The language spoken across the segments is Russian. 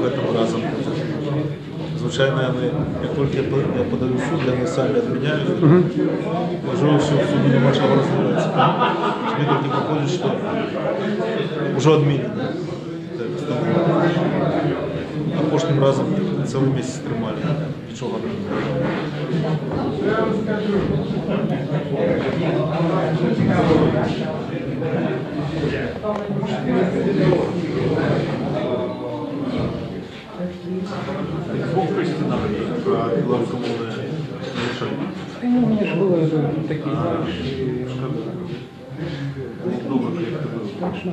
этом разом. Звичайно, як тільки я подаю в суд, вони самі відміняють. Можливо, що в суді нема чого розглядатися. Мені тільки виходить, що вже відмінено. А прошлым разом цілий місяць тримали. Нічого не було. Ну, у меня же было такие. Так что.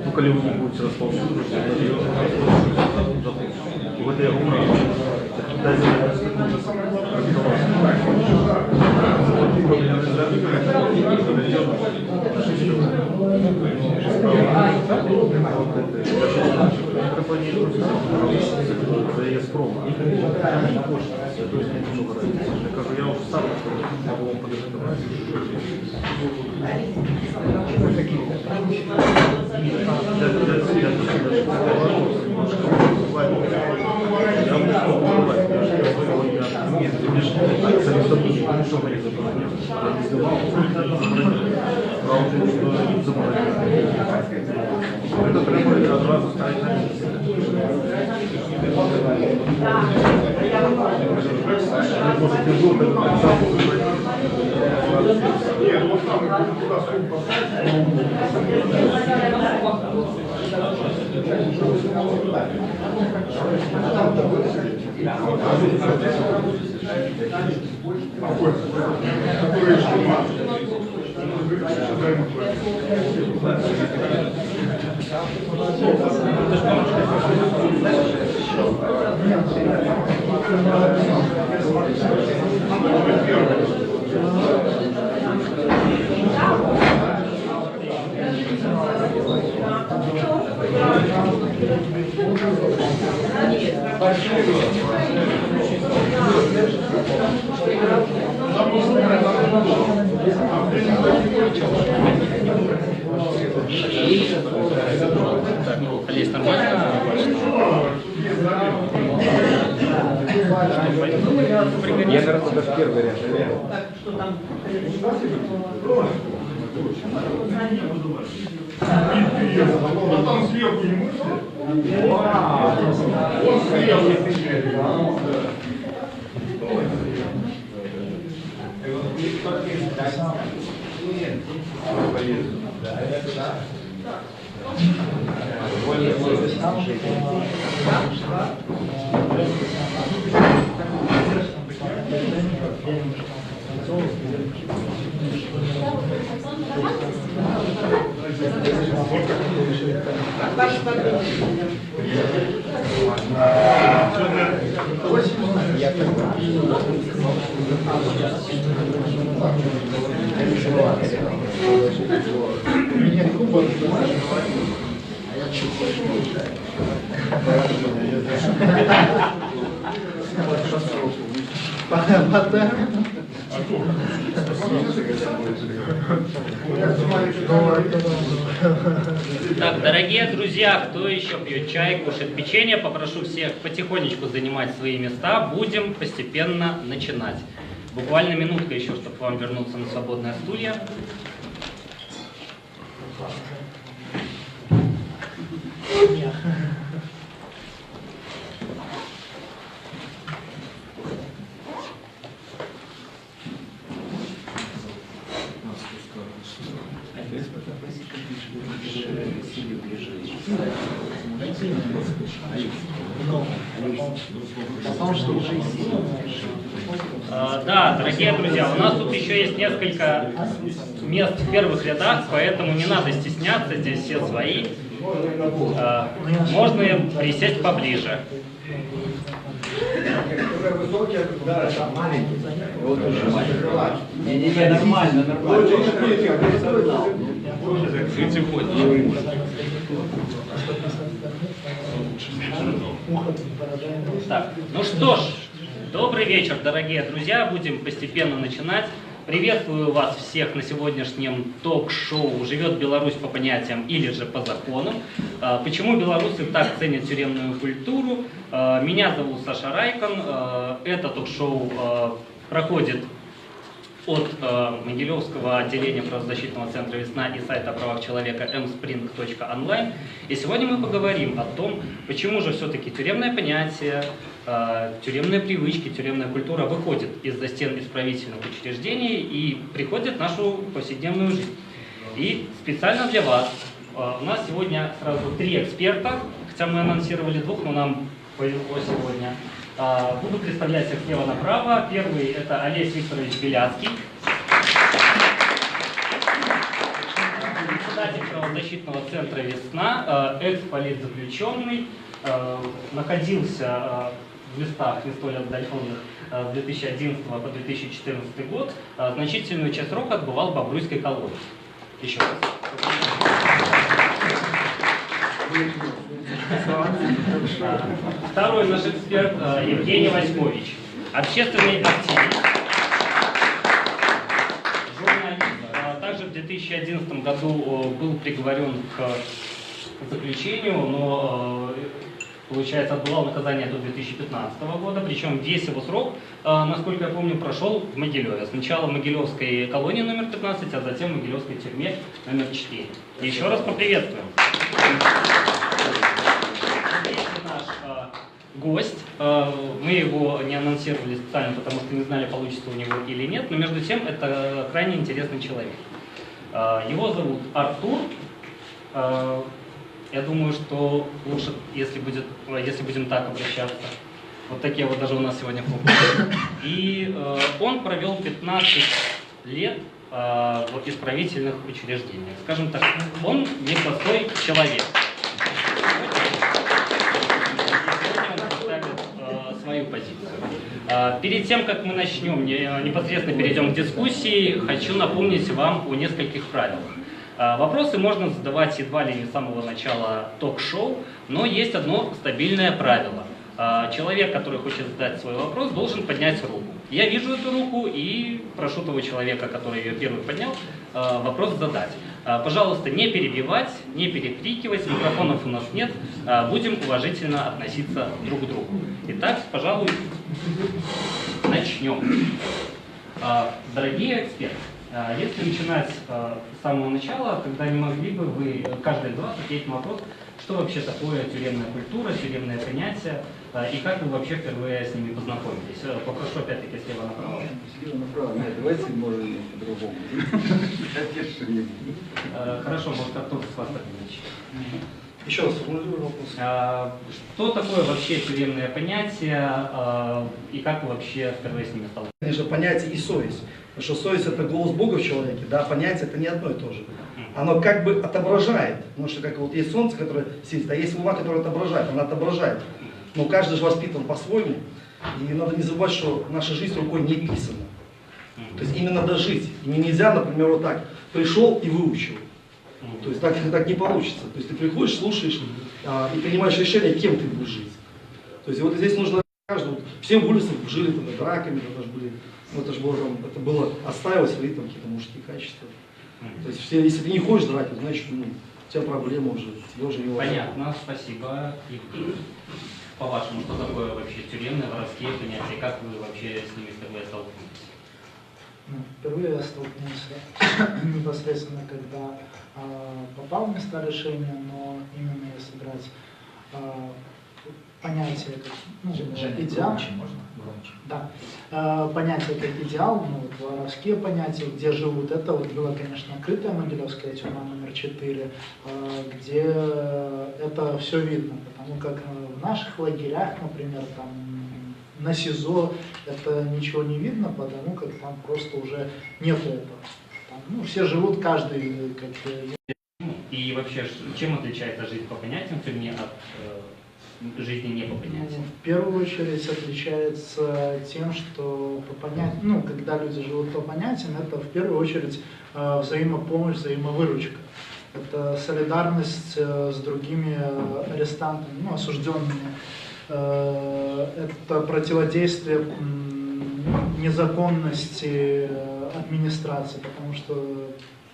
Ну, коли вы не будете расположить, вот я умру. Я уже сам могу вам подождать. Это требует одразу ставить на место. Есть нормально? Я, наверное, даже первый ряд. А там сверху не мысли? Так, дорогие друзья, кто еще пьет чай, кушает печенье, попрошу всех потихонечку занимать свои места. Будем постепенно начинать. Буквально минутка еще, чтобы вам вернуться на свободное стулья. Да, дорогие друзья, у нас тут еще есть несколько мест в первых рядах, поэтому не надо стесняться, здесь все свои. Можно присесть поближе. Не, нормально, нормально. Так, ну что ж, добрый вечер, дорогие друзья, будем постепенно начинать. Приветствую вас всех на сегодняшнем ток-шоу «Живет Беларусь по понятиям или же по законам». Почему белорусы так ценят тюремную культуру? Меня зовут Саша Райкон. Это ток-шоу проходит от Могилевского отделения правозащитного центра «Весна» и сайта о правах человека mspring.online. И сегодня мы поговорим о том, почему же все-таки тюремное понятие, тюремные привычки, тюремная культура выходит из-за стен исправительных учреждений и приходит в нашу повседневную жизнь. И специально для вас у нас сегодня сразу 3 эксперта, хотя мы анонсировали 2, но нам повезло сегодня. Буду представлять их слева направо. Первый – это Олесь Викторович Беляцкий, председатель правозащитного центра «Весна», экс-политзаключенный, находился в листах не столь отдаленных с 2011 по 2014 год, значительную часть срока отбывал в Бобруйской колонии. Еще раз. Второй наш эксперт Евгений Васькович, общественный активист, журналист. Также в 2011 году был приговорен к заключению, но, получается, отбывал наказание до 2015 года, причем весь его срок, насколько я помню, прошел в Могилеве. Сначала в Могилевской колонии номер 15, а затем в Могилевской тюрьме номер 4. Еще раз поприветствуем. Гость. Мы его не анонсировали специально, потому что не знали, получится у него или нет, но между тем это крайне интересный человек. Его зовут Артур. Я думаю, что лучше, если будем так обращаться. Вот такие вот даже у нас сегодня фокусы. И он провел 15 лет в исправительных учреждениях. Скажем так, он непростой человек. Свою позицию. Перед тем, как мы начнем, непосредственно перейдем к дискуссии, хочу напомнить вам о нескольких правилах. Вопросы можно задавать едва ли не с самого начала ток-шоу, но есть одно стабильное правило. Человек, который хочет задать свой вопрос, должен поднять руку. Я вижу эту руку и прошу того человека, который ее первый поднял, вопрос задать. Пожалуйста, не перебивать, не перекрикивать, микрофонов у нас нет, будем уважительно относиться друг к другу. Итак, пожалуй, начнем. Дорогие эксперты, если начинать с самого начала, тогда не могли бы вы, каждый из вас, ответить на вопрос, что вообще такое тюремная культура, тюремное понятие, и как вы вообще впервые с ними познакомились? Попрошу опять-таки слева направо. Слева направо, нет, давайте можно по-другому. Хорошо, может кто-то с вас так начнет. Еще раз формулирую вопрос. Что такое вообще тюремное понятие и как вы вообще впервые с ними столкнулись? Конечно, понятие и совесть. Потому что совесть — это голос Бога в человеке, да, понятие — это не одно и то же. Оно как бы отображает, потому что как вот есть солнце, которое светит, а есть луна, которая отображает, она отображает. Но каждый же воспитан по-своему, и надо не забывать, что наша жизнь рукой не писана. То есть именно дожить. И нельзя, например, вот так, пришел и выучил. То есть так не получится. То есть ты приходишь, слушаешь и принимаешь решение, кем ты будешь жить. То есть вот здесь нужно каждому, всем в улицах жили там драками, это было отстаивать свои там какие-то мужские качества. То есть все, если ты не хочешь драть, значит, у тебя проблема уже, тебе уже не важно. Понятно, спасибо. Евгений, по-вашему, что такое вообще тюремные, воровские понятия, как вы вообще с ними впервые столкнулись? Впервые я столкнулся непосредственно, когда попал в места решения, но именно если брать понятие как идеал. Да. Понятие как идеал, ну, вот, воровские понятия, где живут, это вот было, конечно, крытая Могилевская тюрьма номер 4, где это все видно, потому как в наших лагерях, например, там на СИЗО это ничего не видно, потому как там просто уже нету этого. Там, ну, все живут, каждый как И вообще, чем отличается жизнь по понятиям в тюрьме от жизни не по понятиям? В первую очередь отличается тем, что по понятиям, ну, когда люди живут по понятиям, это в первую очередь взаимопомощь, взаимовыручка. Это солидарность с другими арестантами, ну, осужденными. Это противодействие незаконности администрации, потому что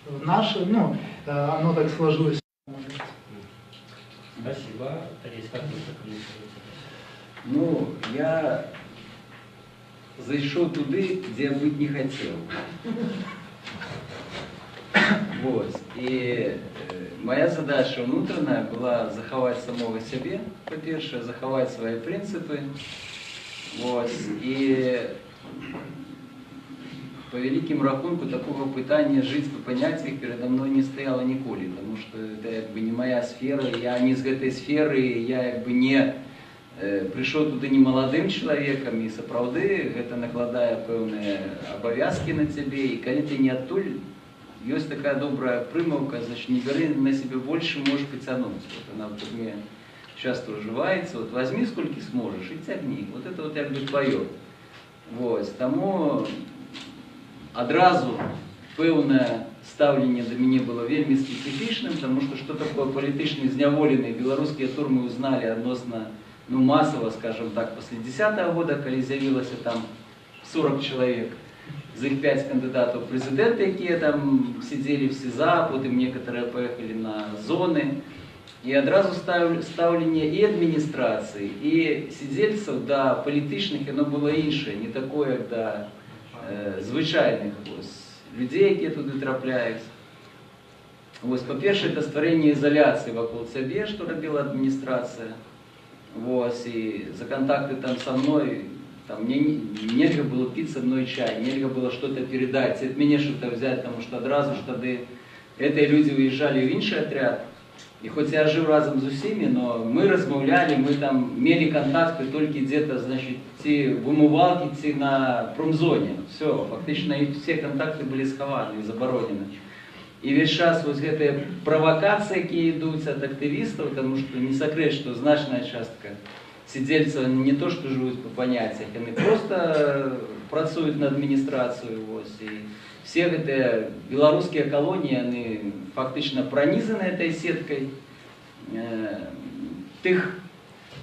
в наше, ну, оно так сложилось. Спасибо. Тарис, как вы прокомментируете? Ну, я зайшоў туды, где я быть не хотел. Вот. И моя задача внутренняя была заховать самого себе, по-перше, заховать свои принципы. Вот. И по великим рахунку такого пытания жить по понятиях передо мной не стояло ніколі, потому что это как бы не моя сфера, я не з гэтай сферы, я как бы не пришел туда не молодым человеком, и сапраўды гэта накладае пэўныя абавязки на тебе, и калі ты не адтуль, есть такая добрая прымаўка, значит, не бери на себе больше, можешь потянуть. Вот она в турме часто уживается, вот возьми сколько сможешь и тягни, вот это вот как бы твое. Вот, тому адразу пэўнае стаўленне да мяне было вельмі специфічным, потому что такое палітычна зняволеныя беларускія турмы узнали адносна, ну, массово, скажем так, после 10-го года, калі з'явілася там 40 человек, з іх 5 кандидатов в президенты, якія там сидели в СИЗА, потом некоторые поехали на зоны. И одразу ставление и администрации, и сидельцев до політичних, оно было інше, не такое, як до звичайних людей, які туди трапляються. По-перше, это створение изоляции вокруг себя, что робила администрация. И за контакты там со мной, там, мне нельзя было пить со мной чай, нельзя было что-то передать, от меня что-то взять, потому что одразу штады эти люди уезжали в інший отряд. И хоть я жил разом с усими, но мы размовляли, мы там имели контакты только где-то, значит, ці в умывалке, ці на промзоне. Все, фактично все контакты были схованы и заборонены. И весь час вот эти провокации, які идут от активистов, потому что не секрет, что значная частка сидельцев не то, что живут по понятиям, они просто працуют на администрацию. И все эти белорусские колонии, они фактично пронизаны этой сеткой тых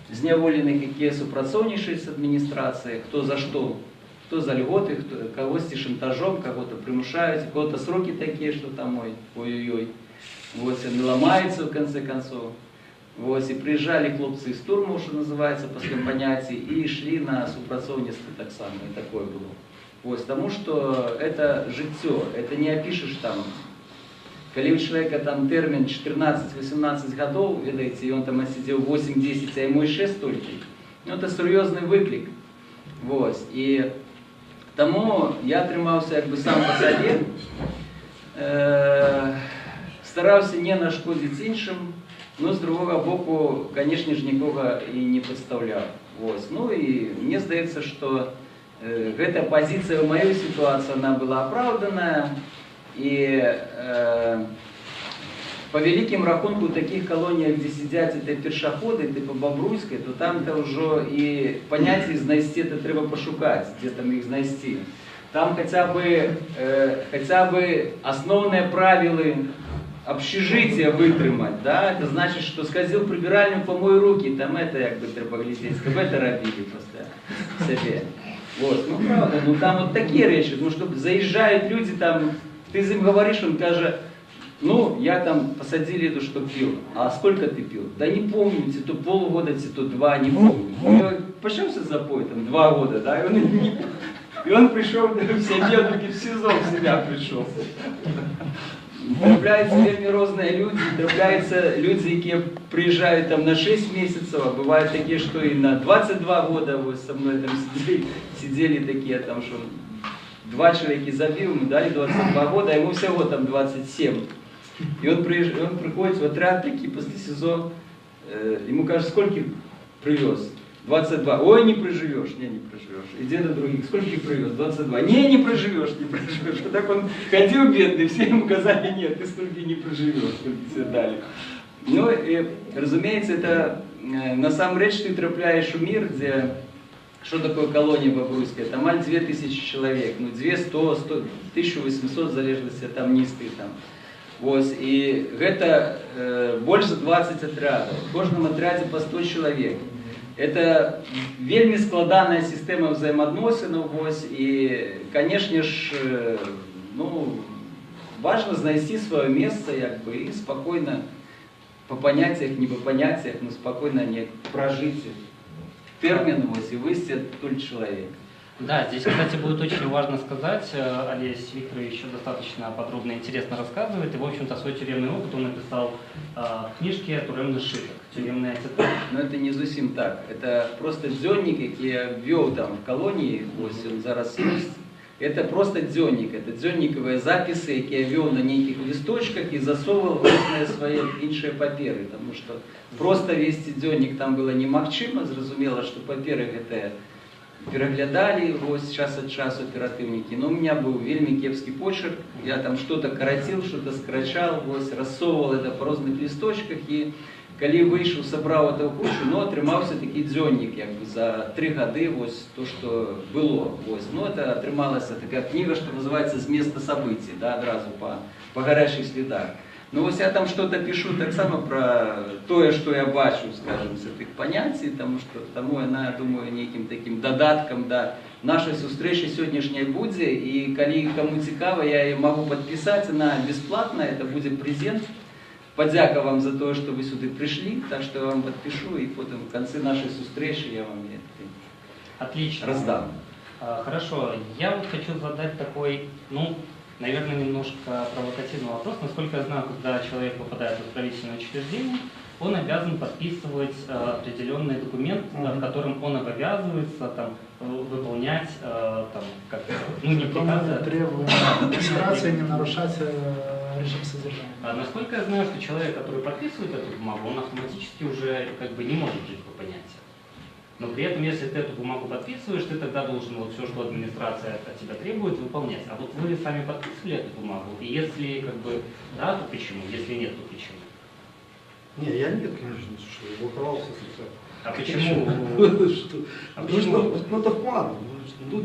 зняволеных, які супрацоўнічаюць з адміністрацыяй, кто за что, кто за льготы, кого-то шантажом, кого-то примушают, у кого-то сроки такие, что там ой-ой-ой, они ломаются в конце концов. И приезжали хлопцы из турму, что называется, после понятий, и шли на супрацоўніцтва так само, и такое было. Потому что это жыццё, это не опишешь там. Коли у человека там термин 14-18 годов, видите, и он там отсидел 8-10, а ему и 6 только, ну это серьезный выклик. И тому я тримався как бы сам по себе, старався не нашкодить іншим, но с другого боку, конечно же, никого и не подставлял. Ну и мне здаецца, что эта позиция в моей ситуации, она была оправданная. И по великим рахунку в таких колониях, где сидят это першаходы, по Бобруйской, то там-то уже и понятие знайсти, это треба пошукать, где там их знайсти. Там хотя бы основные правила общежития вытрымать, да, это значит, что сходил в прибиральню, помой руки, там это как бы треба глядеть, как бы это робили после себе. Ну правда, ну там вот такие речи, ну чтобы заезжают люди там, ты им говоришь, он скажет, ну, я там посадили эту, что пил. А сколько ты пил? Да не помню, то полгода, то 2, не помню. Пошелся запой, там, 2 года, да, и он пришел в себя, в СИЗО в себя пришел. Трапляються вельми різні люди, трапляються люди, які приїжджають там на 6 місяців, а бувають такі, що і на 22 года, ось со мною там сидели такі, там, що 2 человека забил, ему дали 22 года, а ему всего там 27. И он приходит в отряд таки после СИЗО, ему кажется, сколько привез? 22. Ой, не проживешь, не проживешь. Иди до других, сколько привез? 22. Не проживешь, не проживешь. И так он ходил бедный, все ему сказали, нет, ты столько не проживешь, сколько тебе дали. Ну и, разумеется, это на самом деле ты трапляешь в мир, где... Что такое колония бобруйская? Там маль 2000 человек, ну 200, 100, 1800, в залежности от амнистии там. Вот, и это больше 20 отрядов. В каждом отряде по 100 человек. Это вельми складанная система взаимоотносинов, и, конечно же, ну, важно знайти свое место, и спокойно, по понятиях, не по понятиях, но спокойно не прожить термин, и высти только человек. Да, здесь, кстати, будет очень важно сказать, Олесь Викторович еще достаточно подробно и интересно рассказывает, и, в общем-то, свой тюремный опыт он написал книжки «Тюремный шиток», «Тюремная тетрадь». Но это не совсем так, это просто дзённик, який я ввел там в колонии, ось он зараз есть. Это просто дзённик, это дзённиковые записи, які я вел на неких листочках и засовывал в свои іншие паперы, потому что просто вести дзённик там было немагчыма, зразумела, что паперы это переглядали ось час от часу оперативники, но у меня был вельми кепский почерк, я там что-то коротил, что-то сокращал, ось рассовывал это по разных листочках, и коли вышел, собрал это в кучу, но отрымался такий дзённик, за 3 годы, ось то, что было, ось. Ну, это отрымалась такая книга, что называется «С места событий», да, одразу по горячих следах. Ну, ось я там что-то пишу так само про то, что я бачу, скажем, с этих понятий, тому я думаю, неким таким додатком до нашей зустрічі сьогоднішньої буде, і коли кому цікаво, я її можу підписати, вона безплатна, це буде презент. Подяка вам за то, что вы сюда пришли, так что я вам подпишу, и потом в конце нашей встречи я вам это раздам. Хорошо, я вот хочу задать такой, ну, наверное, немножко провокативный вопрос. Насколько я знаю, когда человек попадает в исправительное учреждение, он обязан подписывать определенный документ, в котором он обязывается там, выполнять, там, как, ну, не приказы, требования администрации, не нарушать режим содержания. Насколько я знаю, что человек, который подписывает эту бумагу, он автоматически уже как бы не может жить по понятиям. Но при этом, если ты эту бумагу подписываешь, ты тогда должен вот все, что администрация от тебя требует, выполнять. А вот вы сами подписывали эту бумагу? И если как бы да, то почему? Если нет, то почему? Не, я нет, конечно, что я блокировался слегка. А почему? Ну это план. Ну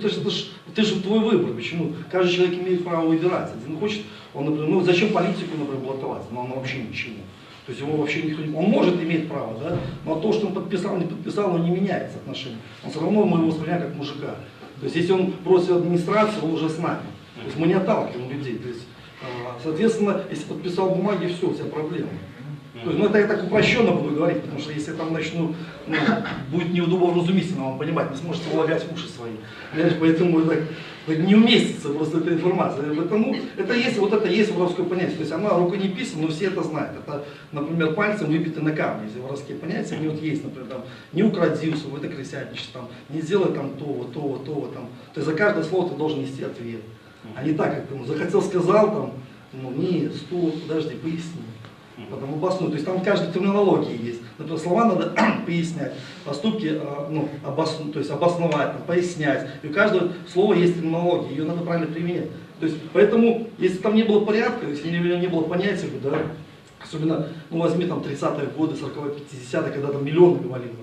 ты же твой выбор. Почему? Каждый человек имеет право выбирать. Один хочет, он, например, ну зачем политику, например, блокировать? Ну он вообще ничему. То есть его вообще никто не... Он может иметь право, да? Но то, что он подписал, не подписал, оно не меняется отношение. Он все равно мы его воспринимаем как мужика. То есть если он бросит администрацию, он уже с нами. То есть мы не отталкиваем людей. То есть, соответственно, если подписал бумаги, все, у тебя проблемы. То есть, ну это я так упрощенно буду говорить, потому что если я там начну, ну, будет неудобовразумительно вам понимать, не сможете влагать в уши свои. Понимаешь? Поэтому так не уместится просто эта информация. Потому это есть, вот это есть воровское понятие. То есть она рукой не писана, но все это знают. Это, например, пальцем выбиты на камне, если воровские понятия, они вот есть, например, там, не укради у своего, это крысятничество, там, не сделай там то, там. То есть за каждое слово ты должен нести ответ. А не так, как ты ну, захотел, сказал, там, ну нет, стоп, подожди, поясни. Потом обоснуть. То есть там каждой терминологии есть. Например, слова надо пояснять, поступки ну, то есть обосновать, там, пояснять. И у каждого слова есть терминология, ее надо правильно применять. То есть, поэтому, если там не было порядка, если не было понятия, да, особенно, ну возьми там 30-е годы, 40-е, 50-е, когда там миллионы говорили.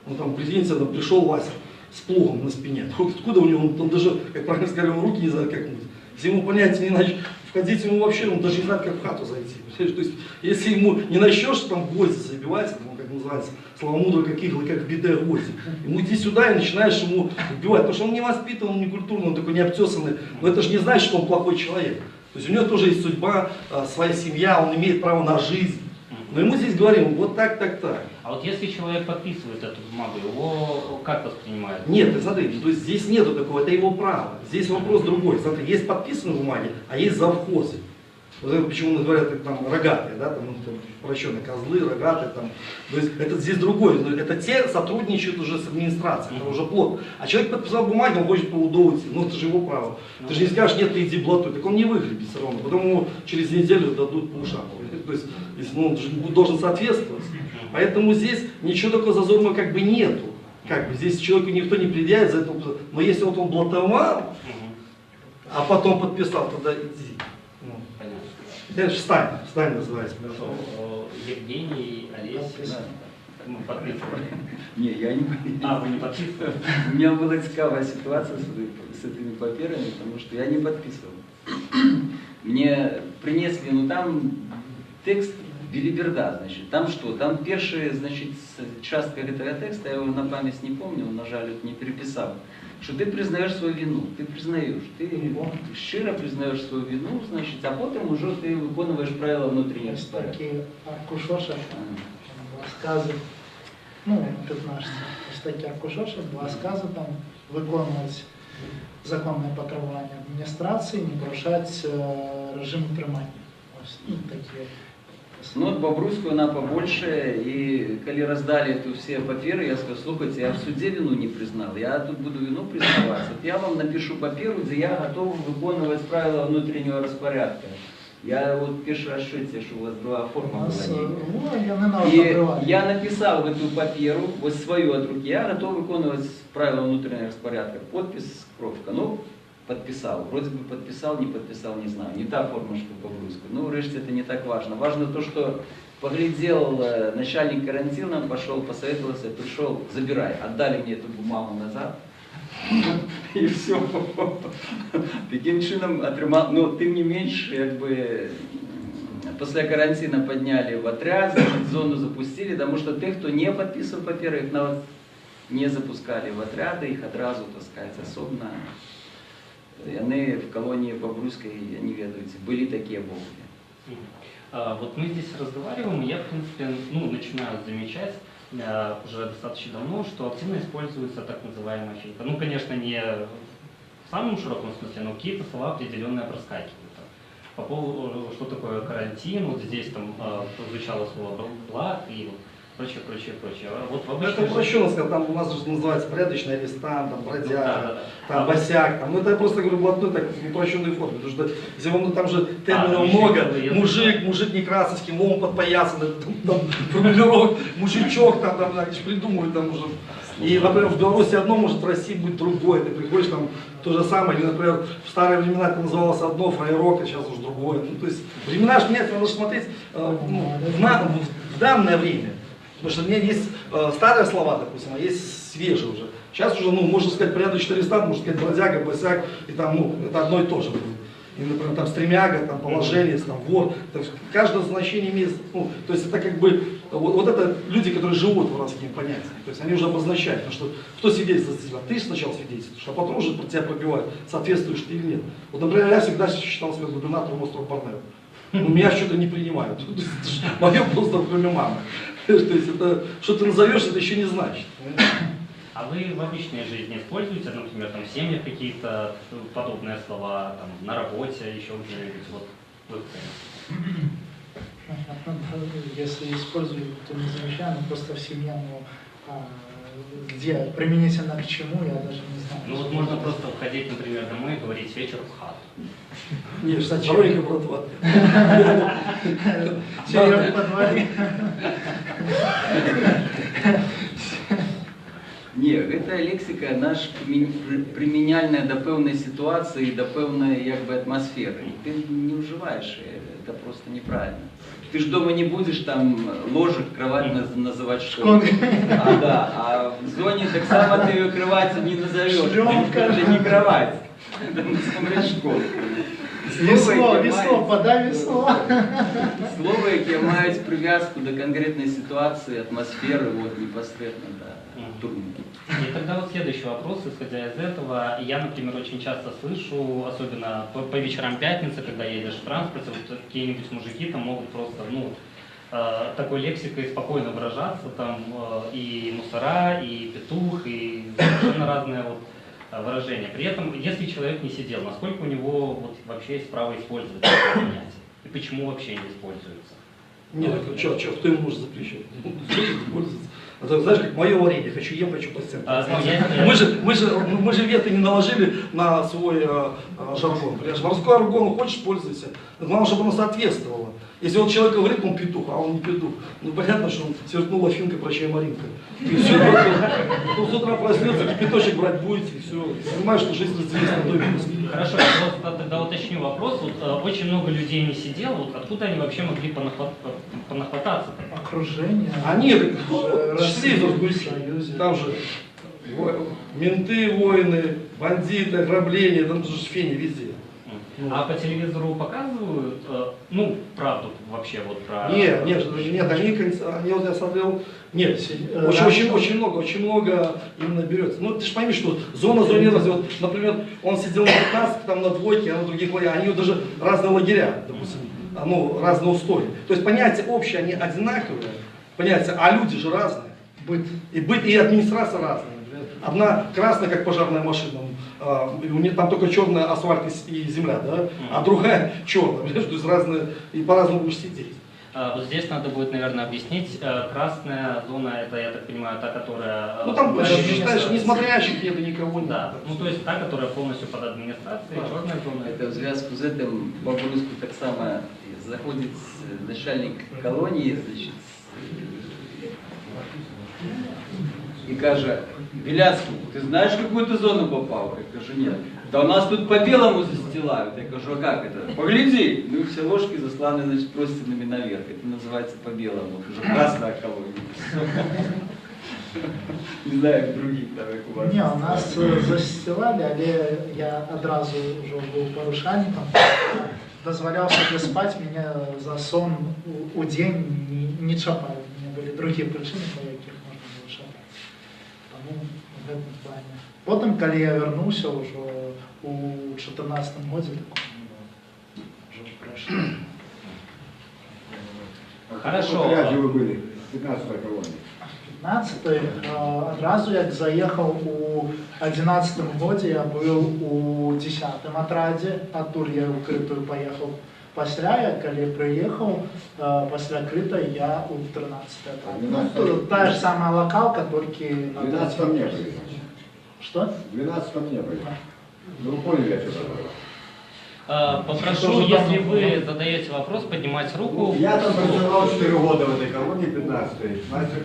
Ну там, прикиньте, там пришел Вася с плугом на спине. Откуда у него, он даже, как правильно сказали, он руки не знает как мыть. Если ему понятия не иначе, входить ему вообще, он даже не знает, как в хату зайти. То есть, если ему не начнешь, там гвозди забивается, там, как называется, слова мудрого, как иглы, как в биде гвозди. Ему иди сюда и начинаешь ему вбивать, потому что он не воспитан, он не культурный, он такой не обтесанный. Но это же не значит, что он плохой человек. То есть у него тоже есть судьба, своя семья, он имеет право на жизнь. Но ему здесь говорим, вот так. А вот если человек подписывает эту бумагу, его как воспринимают? Нет, ты смотри, то есть здесь нету такого, это его право. Здесь вопрос другой. Смотри, есть подписанные бумаги, а есть завхозы. Вот это почему говорят так, там рогатые, да, там, ну, упрощенные козлы, рогатые, там. То есть это здесь другое. Это те сотрудничают уже с администрацией, это уже плохо. А человек подписал бумаги, он хочет поудовывать, ну это же его право. Ты же не скажешь, нет, ты иди блатуй, так он не выглядит все равно. Потом ему через неделю дадут по ушам. То есть, ну, он же должен соответствовать. Поэтому здесь ничего такого зазорного как бы нету. Как бы здесь человеку никто не предъявит за это. Но если вот он блатовал, а потом подписал, тогда иди. Ну, это же встань называется. Евгений, Олесь, мы подписывали. Не, я не А, вы не подписывали? У меня была цікава ситуация с этими паперами, потому что я не подписывал. Мне принесли, ну там текст билиберда, значит. Там что? Там первая, значит, частка этого текста, я его на память не помню, на жаль, не переписал. Что ты признаешь свою вину, ты признаешь, ты щиро признаешь свою вину, значит, а потом уже ты виконуєш правила внутреннего Есть порядка. такие аркушоши, два скази, ну, 15. Есть такие аркушоши, два скази, там, виконувати законне патрулювання адміністрації, не порушать режим утримання. Ось, ну, такі. Ну вот Бобруйскую она побольше, и коли раздали эту все паперы, я сказал, слушайте, я в суде вину не признал, я тут буду вину признаваться. Вот я вам напишу паперу, где я готов выполнять правила внутреннего распорядка. Я вот пишу расчете, что у вас была форма была. И я написал в эту паперу, вот свою от руки, я готов выполнять правила внутреннего распорядка. Подпись, кровка. Ну, подписал. Вроде бы подписал, не подписал, не знаю. Не та форма, что по Бобруйску. Ну, реште, это не так важно. Важно то, что поглядел начальник карантина, пошел, посоветовался, пришел, забирай. Отдали мне эту бумагу назад. И все. Таким чином отримал. Но тем не меньше, как бы, после карантина подняли в отряд, зону запустили, потому что тех, кто не подписывал паперы, их не запускали в отряды, их одразу, так сказать, особенно. И они в колонии Бобруйской, не ведаете, были такие волки. Вот мы здесь разговариваем, и я, в принципе, ну, начинаю замечать уже достаточно давно, что активно используется так называемая финка. Ну, конечно, не в самом широком смысле, но какие-то слова определенные проскакивают. По поводу, что такое карантин, вот здесь там прозвучало слово блат и вот прочее. Вот в это упрощенно сказать, там у нас же называется порядочный арестант, там бродяга, там босяк, там, ну это я просто говорю блатной, так в упрощенной форме, потому что если вам, ну, там же терминов много, мужик некрасовский, лом подпоясанный, там формулировок, мужичок, там придумывают там уже. И, например, в Беларуси одно может, в России будет другое, ты приходишь там то же самое, или, например, в старые времена это называлось одно, фраерок, а сейчас уже другое. Ну, то есть времена же меняются, надо смотреть в данное время. Потому что у меня есть старые слова, допустим, а есть свежие уже. Сейчас уже, ну, можно сказать, порядочный арестант, можно сказать, бродяга, босяк, и там, ну, это одно и то же будет. И, например, там стремяга, там положение, там вор. Каждое значение имеет, ну, то есть это как бы, вот это люди, которые живут воровскими понятиями. То есть они уже обозначают, потому что кто свидетельствует за тебя? Ты сначала свидетельствуешь, а потом уже про тебя пробивают, соответствуешь ты или нет. Вот, например, я всегда считал себя губернатором острова Борнео. Но меня что-то не принимают. Мое просто кроме мамы. То есть это, что ты назовешь, это еще не значит. А вы в обычной жизни используете, например, там в семьях какие-то подобные слова, там, на работе, еще где-нибудь, вот, если использую, то не замечаю, но просто в семье, ну, где применительно к чему, я даже не знаю. Ну вот можно просто входить, например, домой и говорить вечер в хату. Нет, зачем? Братва. Чаек по дворе. Ні, гэта лексика наш приміняльна до певної ситуації, до певної якби атмосфери. Ти не вживаєш, это просто неправильно. Ты же дома не будешь там ложек, кровать называть школой. А в зоне так само ты ее кровать не назовешь. Это не кровать. Это назовешь школу. Весло, подай весло. Слова, які мають прив'язку до конкретної ситуації, атмосфери, вот непосредственно, да. И тогда вот следующий вопрос, исходя из этого. Я, например, очень часто слышу, особенно по вечерам пятницы, когда едешь в транспорте, вот какие-нибудь мужики там могут просто, ну, такой лексикой спокойно выражаться, там и мусора, и петух, и совершенно разные вот выражения. При этом, если человек не сидел, насколько у него вот вообще есть право использовать это понятие? И почему вообще не используется? Нет, кто ему может запрещать? Пользоваться. А ты знаешь, как мое варенье, хочу ем, хочу плаценту. Мы же вето не наложили на свой жаргон. Понимаешь, морской аргон хочешь, пользуйся. Главное, чтобы оно соответствовало. Если вот человек говорит, он петух, а он не петух, ну понятно, что он сверкнул афинкой, прощай, Маринка. И все, с утра проснется, кипяточек брать будет, и все. Понимаешь, что жизнь разделилась на доме. Хорошо, я просто тогда уточню вопрос. Вот, очень много людей не сидело, вот откуда они вообще могли понахвататься? Окружение. Они Союзе. там же менты, воины, бандиты, ограбления, там же фени везде. А по телевизору показывают, ну, правду вообще вот про... Нет, они вот я смотрел, нет, очень много именно берется. Ну, ты же пойми, что зона зонирования, вот, например, он сидел на 15, там на двойке, а на других лагерях, они вот даже разные лагеря, допустим, ну, разные устои. То есть понятия общие, они одинаковые, понятия, а люди же разные. Быт и администрация разная. Одна красная, как пожарная машина, у нее там только черная асфальт и земля, да? А другая черная, то есть разные, и по-разному будешь сидеть. Вот здесь надо будет, наверное, объяснить. Красная зона, это, я так понимаю, та, которая... Ну там, считаешь, не смотрящих нет никого нет. Да, ну то есть та, которая полностью под администрацией, черная зона. Это в зв'язку з этим в Бобруйску так само заходит начальник колонии, значит, и каже: Беляцкий, ты знаешь, в какую ты зону попал? Я кажу, нет. Да у нас тут по белому застилают. Я кажу, а как это? Погляди. Ну и все ложки засланы, значит, простынями наверх. Это называется по белому. Я кажу, красная колония. Не знаю, як других там, як у вас. Не, у нас застилали, але я одразу вже був порушальником. Дозволял себе спать, меня за сон у день не чапали. У меня были другие причины, по яких можно было шапать. Тому в этом плане. Потом, когда я вернулся уже у 14-м году, уже прошло. Хорошо. Где вы были? 15-й колонии. 15-й, одразу як заехал у 11-м году, я был у 10-м отраде, оттуда я в Крытую поехал. Пасля, я коли приехал, после Крытой я у 13-й отраде. Ну, та же самая локалка, только на 12-м не были. Что? 12-м не были. Ну, вы поняли, о чем я говорю. Попрошу, если вы задаете вопрос, поднимать руку. Я там проживал 4 года в этой колонии, 15-й. Мастер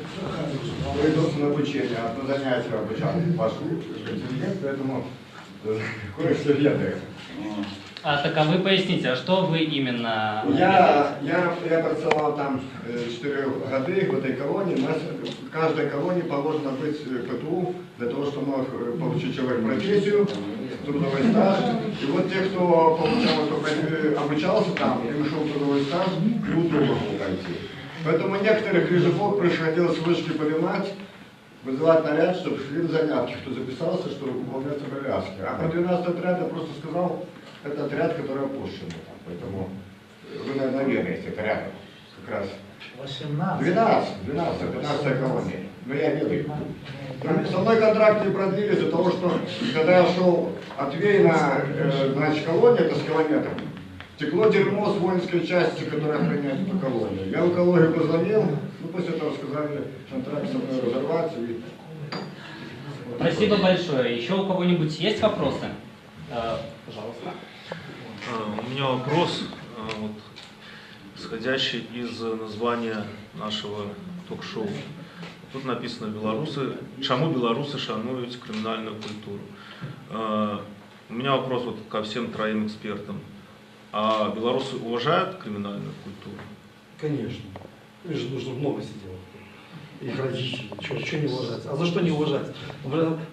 производственное обучение, одно занятие обучал вашу интеллигент, поэтому кое-что ведаю. Так а вы поясните, а что вы именно... Я працевал там 4 года в этой колонии. У нас в каждой колонии положено быть ПТУ для того, чтобы мог получить человек профессию, трудовой стаж. И вот те, кто обучался там и ушел в трудовой стаж, неудобно было пройти. Поэтому некоторых режифов приходилось вышки поднимать, вызывать наряд, чтобы шли на занятки, кто записался, чтобы выполнять обовязки. А по 12 отряд я просто сказал, это отряд, который опущен. Поэтому вы, наверное, есть это рядом. Как раз 12 колония. Но я ведаю. Со мной контракт не продлили из-за того, что когда я шел от Вейна, значит, колония, это с километром, текло дерьмо с воинской части, которая охраняет эту колонию. Я в колонию позвонил, ну после этого сказали контракт со мной разорвать. И... Спасибо большое. Еще у кого-нибудь есть вопросы? Пожалуйста. У меня вопрос, вот, исходящий из названия нашего ток-шоу. Тут написано «Белорусы, чему белорусы шануют криминальную культуру». У меня вопрос вот ко всем троим экспертам. А белорусы уважают криминальную культуру? Конечно. Их же нужно много сидело. Их родители. Что не уважать? А за что не уважать?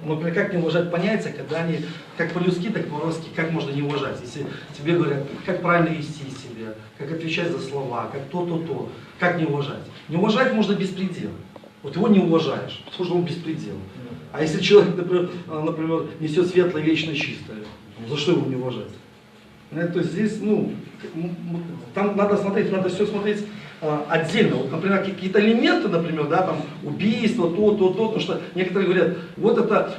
Например, как не уважать понятия, когда они, как по-людски, так по-русски, как можно не уважать? Если тебе говорят, как правильно вести себя, как отвечать за слова, как то. Как не уважать? Не уважать можно беспредел. Вот его не уважаешь, потому что он беспредел. А если человек, например, несет светлое, вечно чистое, за что его не уважать? То есть здесь, там надо смотреть, надо все смотреть отдельно. Вот, например, какие-то элементы, например, да, там убийство, то, потому что некоторые говорят, вот это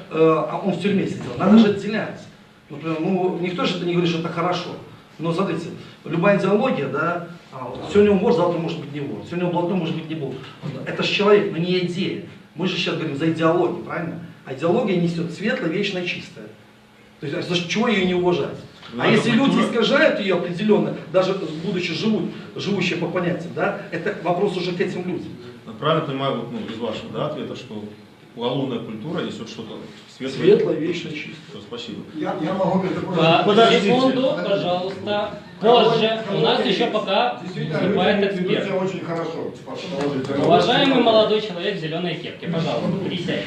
он в тюрьме сидел. Надо же отделять. Например, никто же это не говорит, что это хорошо. Но смотрите, любая идеология, да, сегодня он вор, завтра может быть не вор, сегодня он блатной, может быть не вор. Это же человек, но не идея. Мы же сейчас говорим за идеологию, правильно? А идеология несет светлое, вечное, чистое. То есть за чего ее не уважать? А если люди искажают ее определенно, даже будучи живущие по понятиям, да, это вопрос уже к этим людям. Правильно понимаю, вот, ну, из вашего, да, ответа, что уголовная культура несет что-то светлое, вечное, чистое. Спасибо. Я могу, между прочим, Секунду, пожалуйста. Позже. У нас еще пока действительно, выступает ведут эксперт. себя очень хорошо. Уважаемый молодой человек в зеленой кепке, пожалуйста, присядьте.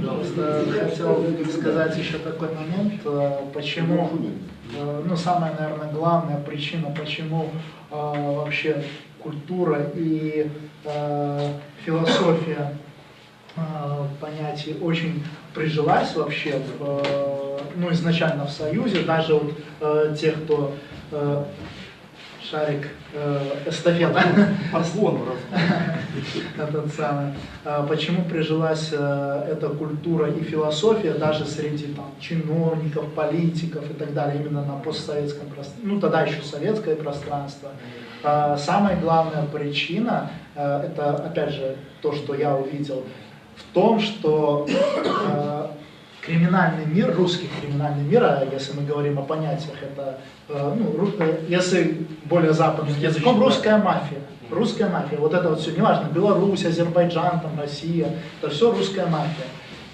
Просто хотел сказать еще такой момент, почему, ну, самая, наверное, главная причина, почему вообще культура и философия понятий очень прижилась вообще, ну, изначально в Союзе, даже вот те, кто шарик, эстафета, этот самый, почему прижилась эта культура и философия даже среди там чиновников, политиков и так далее, именно на постсоветском пространстве, ну тогда еще советское пространство. Самая главная причина, это опять же то, что я увидел, в том, что криминальный мир, русский криминальный мир, а если мы говорим о понятиях, это, ну, если более западным языком, русская мафия. Русская мафия, вот это вот все, неважно, Беларусь, Азербайджан, там, Россия, это все русская мафия.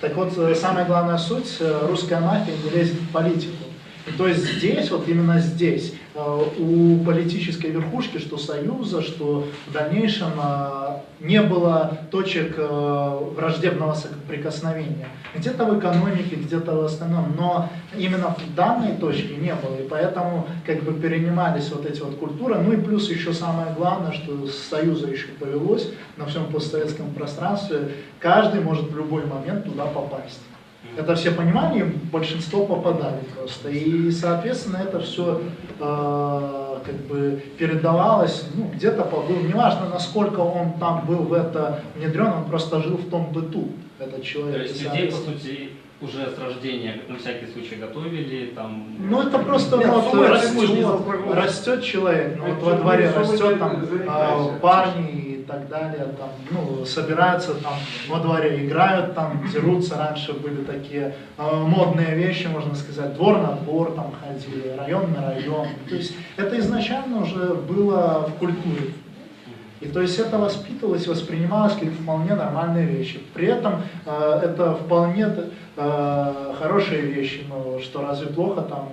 Так вот, самая главная суть, русская мафия не лезет в политику. И то есть здесь, вот именно здесь, у политической верхушки, что Союза, что в дальнейшем не было точек враждебного соприкосновения. Где-то в экономике, где-то в остальном, но именно в данной точке не было. И поэтому как бы перенимались вот эти вот культуры. Ну и плюс еще самое главное, что с Союза еще повелось на всем постсоветском пространстве, каждый может в любой момент туда попасть. Это все понимали, большинство попадали просто. И, соответственно, это все как бы передавалось, ну, где-то побыл, неважно, насколько он там был в это внедрен, он просто жил в том быту, этот человек. То есть людей, по сути, уже с рождения, как на всякий случай, готовили, там... Ну, это просто растет человек, ну, вот во дворе растет там парни и так далее, там, ну, собираются там во дворе, играют там, дерутся, раньше были такие модные вещи, можно сказать, двор на двор там ходили, район на район, то есть это изначально уже было в культуре. И то есть это воспитывалось, воспринималось как вполне нормальные вещи. При этом это вполне хорошие вещи, но что разве плохо там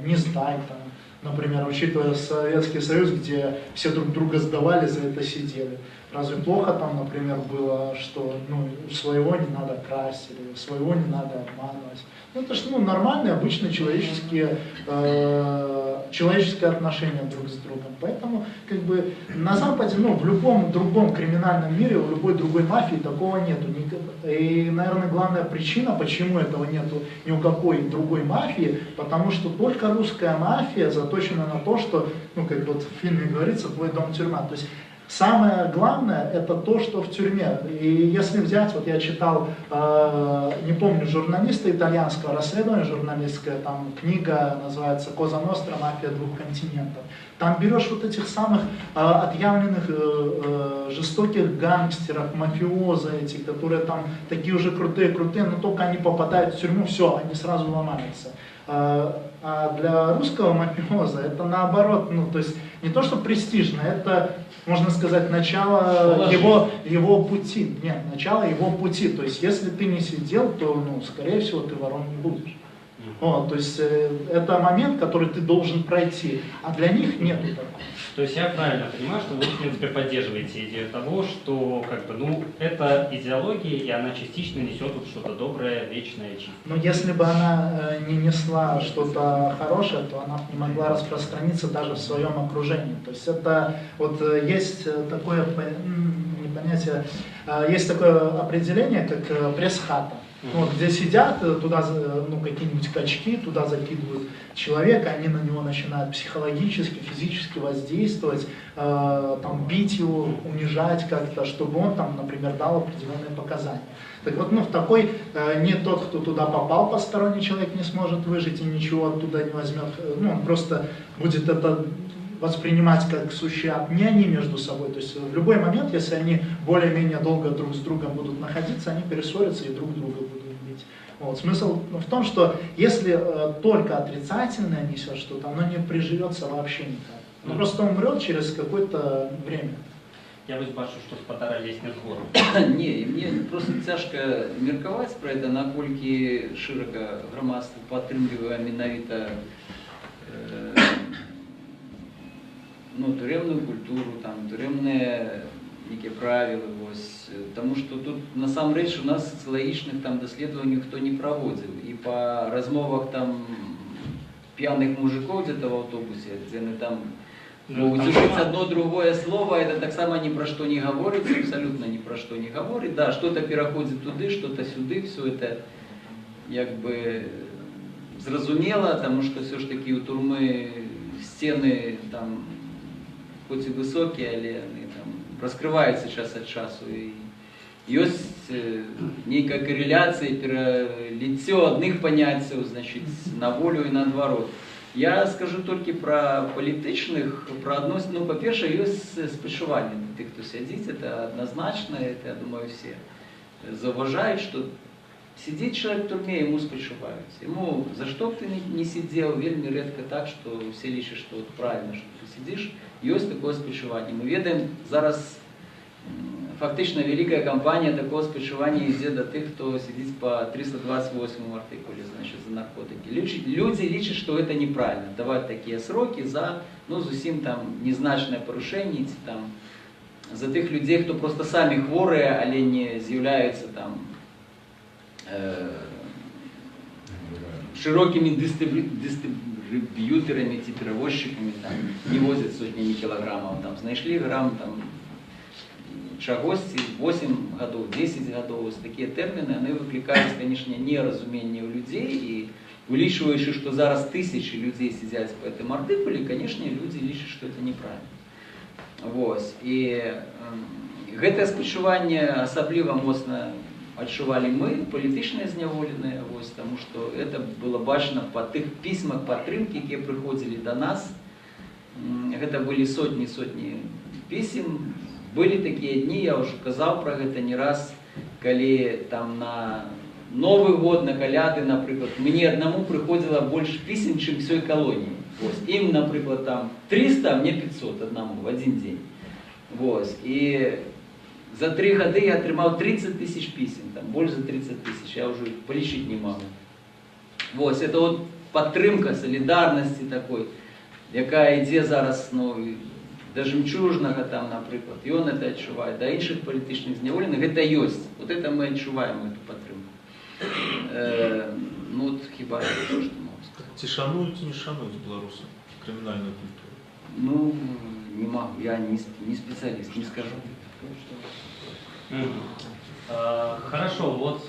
не сдать, там, например, учитывая Советский Союз, где все друг друга сдавали, за это сидели. Разве плохо там, например, было, что ну, своего не надо красть, или своего не надо обманывать? Ну, это же нормальные, обычные человеческие отношения друг с другом. Поэтому как бы на Западе, ну, в любом другом криминальном мире, в любой другой мафии такого нету. И, наверное, главная причина, почему этого нету ни у какой другой мафии, потому что только русская мафия заточена на то, что, ну, как вот в фильме говорится, твой дом тюрьма. То есть самое главное это то, что в тюрьме. И если взять, вот я читал, не помню, журналиста итальянского, расследование журналистское, там книга называется «Коза Ностра. Мафия двух континентов». Там берешь вот этих самых отъявленных жестоких гангстеров, мафиоза этих, которые там такие уже крутые, но только они попадают в тюрьму, все, они сразу ломаются. А для русского мафиоза это наоборот, ну то есть не то что престижно, это, можно сказать, начало его пути. Нет, начало его пути. То есть если ты не сидел, то, ну, скорее всего, ты вором не будешь. Вот, то есть это момент, который ты должен пройти, а для них нету такого. То есть я правильно понимаю, что вы, в принципе, поддерживаете идею того, что как бы, ну, это идеология, и она частично несет вот что-то доброе, вечное, чистое. Но если бы она не несла что-то хорошее, то она не могла распространиться даже в своем окружении. То есть это вот есть такое понятие, есть такое определение, как пресс-хата. Вот, где сидят, туда какие-нибудь качки, туда закидывают человека, они на него начинают психологически, физически воздействовать, там, бить его, унижать как-то, чтобы он, там, например, дал определенные показания. Так вот, в такой, не тот, кто туда попал, посторонний человек не сможет выжить и ничего оттуда не возьмет, он просто будет это воспринимать как сущий ад, не они между собой. То есть в любой момент, если они более-менее долго друг с другом будут находиться, они перессорятся и друг друга будут бить. Вот. Смысл в том, что если только отрицательное несет что-то, оно не приживется вообще никак. Оно просто умрет через какое-то время. Я вось бачу, што спадара лезь не згору. Не, мне просто цяжка меркаваць пра гэта, наколькі шырока грамадства падтрымлівае менавіта турэмную культуру, там, турэмныя некія правілы, вось. Таму што тут насамрэч у нас сацыялагічных там даследаванняў ніхто не праводзіў. І па размовах там п'яных мужикоў где-то в аўтобусе, дзе яны там могут учить одно другое слово, это так само ни про что не говорит, абсолютно ни про что не говорит. Да, что-то переходит туды, что-то сюды, все это как бы зразумело, потому что все ж таки у турмы стены там хоть и высокие, але они там раскрываются час от часу. И есть некая корреляция, переліццё адных паняццяў, значит, на волю и наадварот. Я скажу только про політичных, про адносін. По-перше, есть спачуванне для тых, хто сядзіць, это однозначно, это, я думаю, все зауважают, что сидит человек в турме, ему спачувают. Ему, за что бы ты не сидел, вельми редко так, что все лічаць, что вот правильно, что ты сидишь, есть такое спачуванне. Мы ведаем, зараз фактично великая кампания такого спачування ідзе до тых, хто сидит по 328 артикуле, значит, за наркотики. Люди лічаць, что это неправильно, давать такие сроки за, зусім там незначное порушение, там, за тых людей, кто просто сами хворые, але не з'являются там широкими дистрибьюторами, перевозчиками, там, не возят сотнями килограммов, там, знайшли грамм, там, чагосьці 8 гадоў, 10 гадоў, такія тэрміны, яны выклікаюць, канешне, неразуменне ў людзей, і улічваючы, што зараз тысячи людзей сидзяць по гэтым артыкуле, канешне, людзі лічаць, што это неправильно. Вось. І гэтае спачуванне асабліва моцна адчувалі мы, палітычныя зняволеныя, вось, таму што это было бачна па тых пісьмах падтрымкі, якія прыходзілі да нас. Гэта былі сотні пісем. Были такие дни, я уже сказал про это не раз, коли там на Новый год, на коляды, например, мне одному приходило больше писем, чем всей колонии. Вот. Им, например, там 300, а мне 500 одному в один день. Вот. И за 3 года я отримал 30 тысяч писем, там, больше 30 тысяч, я уже полічити не могу. Вот. Это вот подтримка солидарности такой, яка йде зараз, до Жемчужного там, наприклад, і он это відчуває, до інших політичних зневолених, это есть. Вот это мы відчуваємо, эту підтримку. Вот хіба що можу сказати. Ці шанують і не шанують білоруси кримінальну культуру? Не могу, я не специалист, не скажу. Хорошо, вот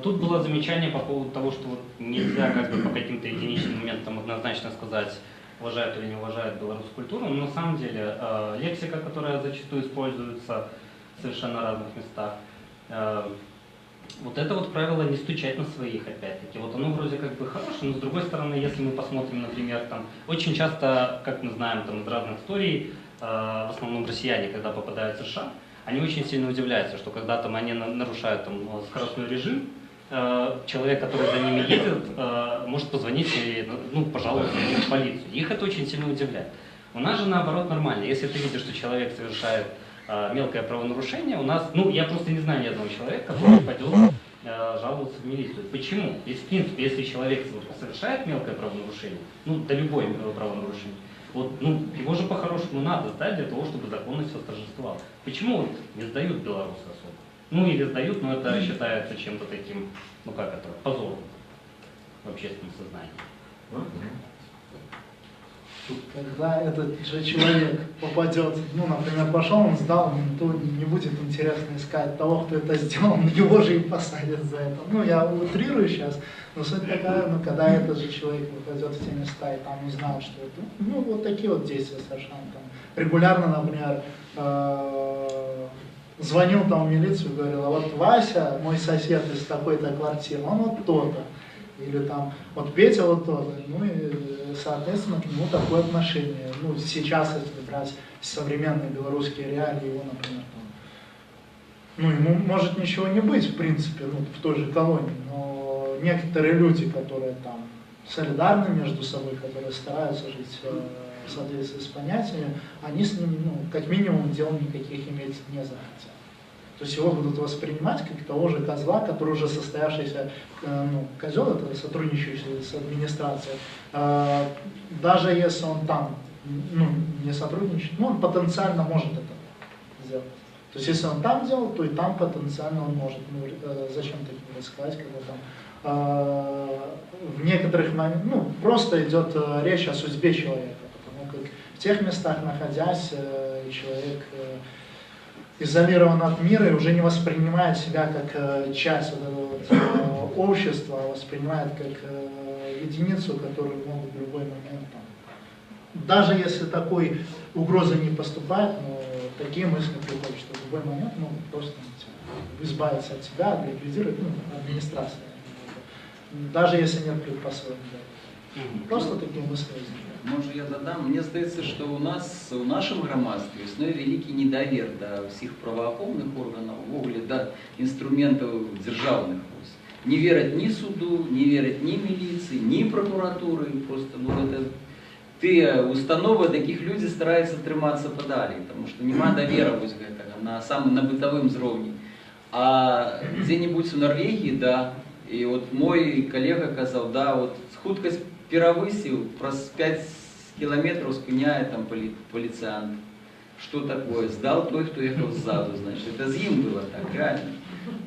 тут было замечание по поводу того, что вот нельзя как бы по каким-то единичным моментам однозначно сказать, уважают или не уважают белорусскую культуру, но на самом деле лексика, которая зачастую используется в совершенно разных местах, вот это вот правило не стучать на своих, опять-таки. Вот оно вроде как бы хорошее, но с другой стороны, если мы посмотрим, например, там, очень часто, как мы знаем там, из разных историй, в основном россияне, когда попадают в США, они очень сильно удивляются, что когда там они нарушают там, скоростной режим, человек, который за ними едет, может позвонить и пожаловаться в полицию. Их это очень сильно удивляет. У нас же наоборот нормально. Если ты видишь, что человек совершает мелкое правонарушение, у нас, я просто не знаю ни одного человека, который пойдет жаловаться в милицию. Почему? Если, в принципе, если человек совершает мелкое правонарушение, да любое правонарушение, вот, его же по-хорошему надо сдать для того, чтобы законность восторжествовала. Почему вот не сдают белорусы особо? Или сдают, но это считается чем-то таким, позором в общественном сознании. Когда этот же человек попадет, ну, например, пошел, он сдал, никто не будет интересно искать того, кто это сделал, его же и посадят за это. Ну, я утрирую сейчас, но суть такая, ну, когда этот же человек попадет в те места и там узнал, что это, ну, вот такие вот действия совершенно там. Регулярно, например, звонил там в милицию, говорил, а вот Вася, мой сосед из такой-то квартиры, он вот то-то. Или там, вот Петя вот то-то. Ну и, соответственно, к нему такое отношение. Ну, сейчас, если брать современные белорусские реалии, его, например, там, ну, ему может ничего не быть, в принципе, ну, в той же колонии, но некоторые люди, которые там солидарны между собой, которые стараются жить в соответствии с понятиями, они с ним, ну, как минимум, дел никаких иметь не захотят. То есть его будут воспринимать как того же козла, который уже состоявшийся, ну, козел, это сотрудничающий с администрацией, даже если он там, ну, не сотрудничает, ну, он потенциально может это сделать. То есть если он там делал, то и там потенциально он может. Ну, зачем таким рассказать, когда там в некоторых моментах, ну, просто идет речь о судьбе человека, потому как в тех местах, находясь, человек изолирован от мира и уже не воспринимает себя как часть вот этого вот общества, а воспринимает как единицу, которую могут в любой момент, там, даже если такой угрозы не поступает, но такие мысли приходят, что в любой момент могут просто избавиться от себя, ликвидировать, ну, администрация. Даже если нет предпосылок. Просто такие мысли возникают. Може я додам? Мені здається, що у нашому громадстві існує великий недовір до всіх правоохоронних органів, ввогуле до інструментів державних. Не вірять ні суду, не вірять ні міліції, ні прокуратури. Просто, ну, это ті установи, до яких люди стараються триматися подалі, тому що немає довіри ось гэтага, саме на бытовым зровні. А где-нибудь в Норвегії, да, і от мой колега казав, да, от худкость перевысил, про 5 километров спиняет там полициант. Что такое? Сдал той, кто ехал сзаду, значит. Это с ним было так, реально.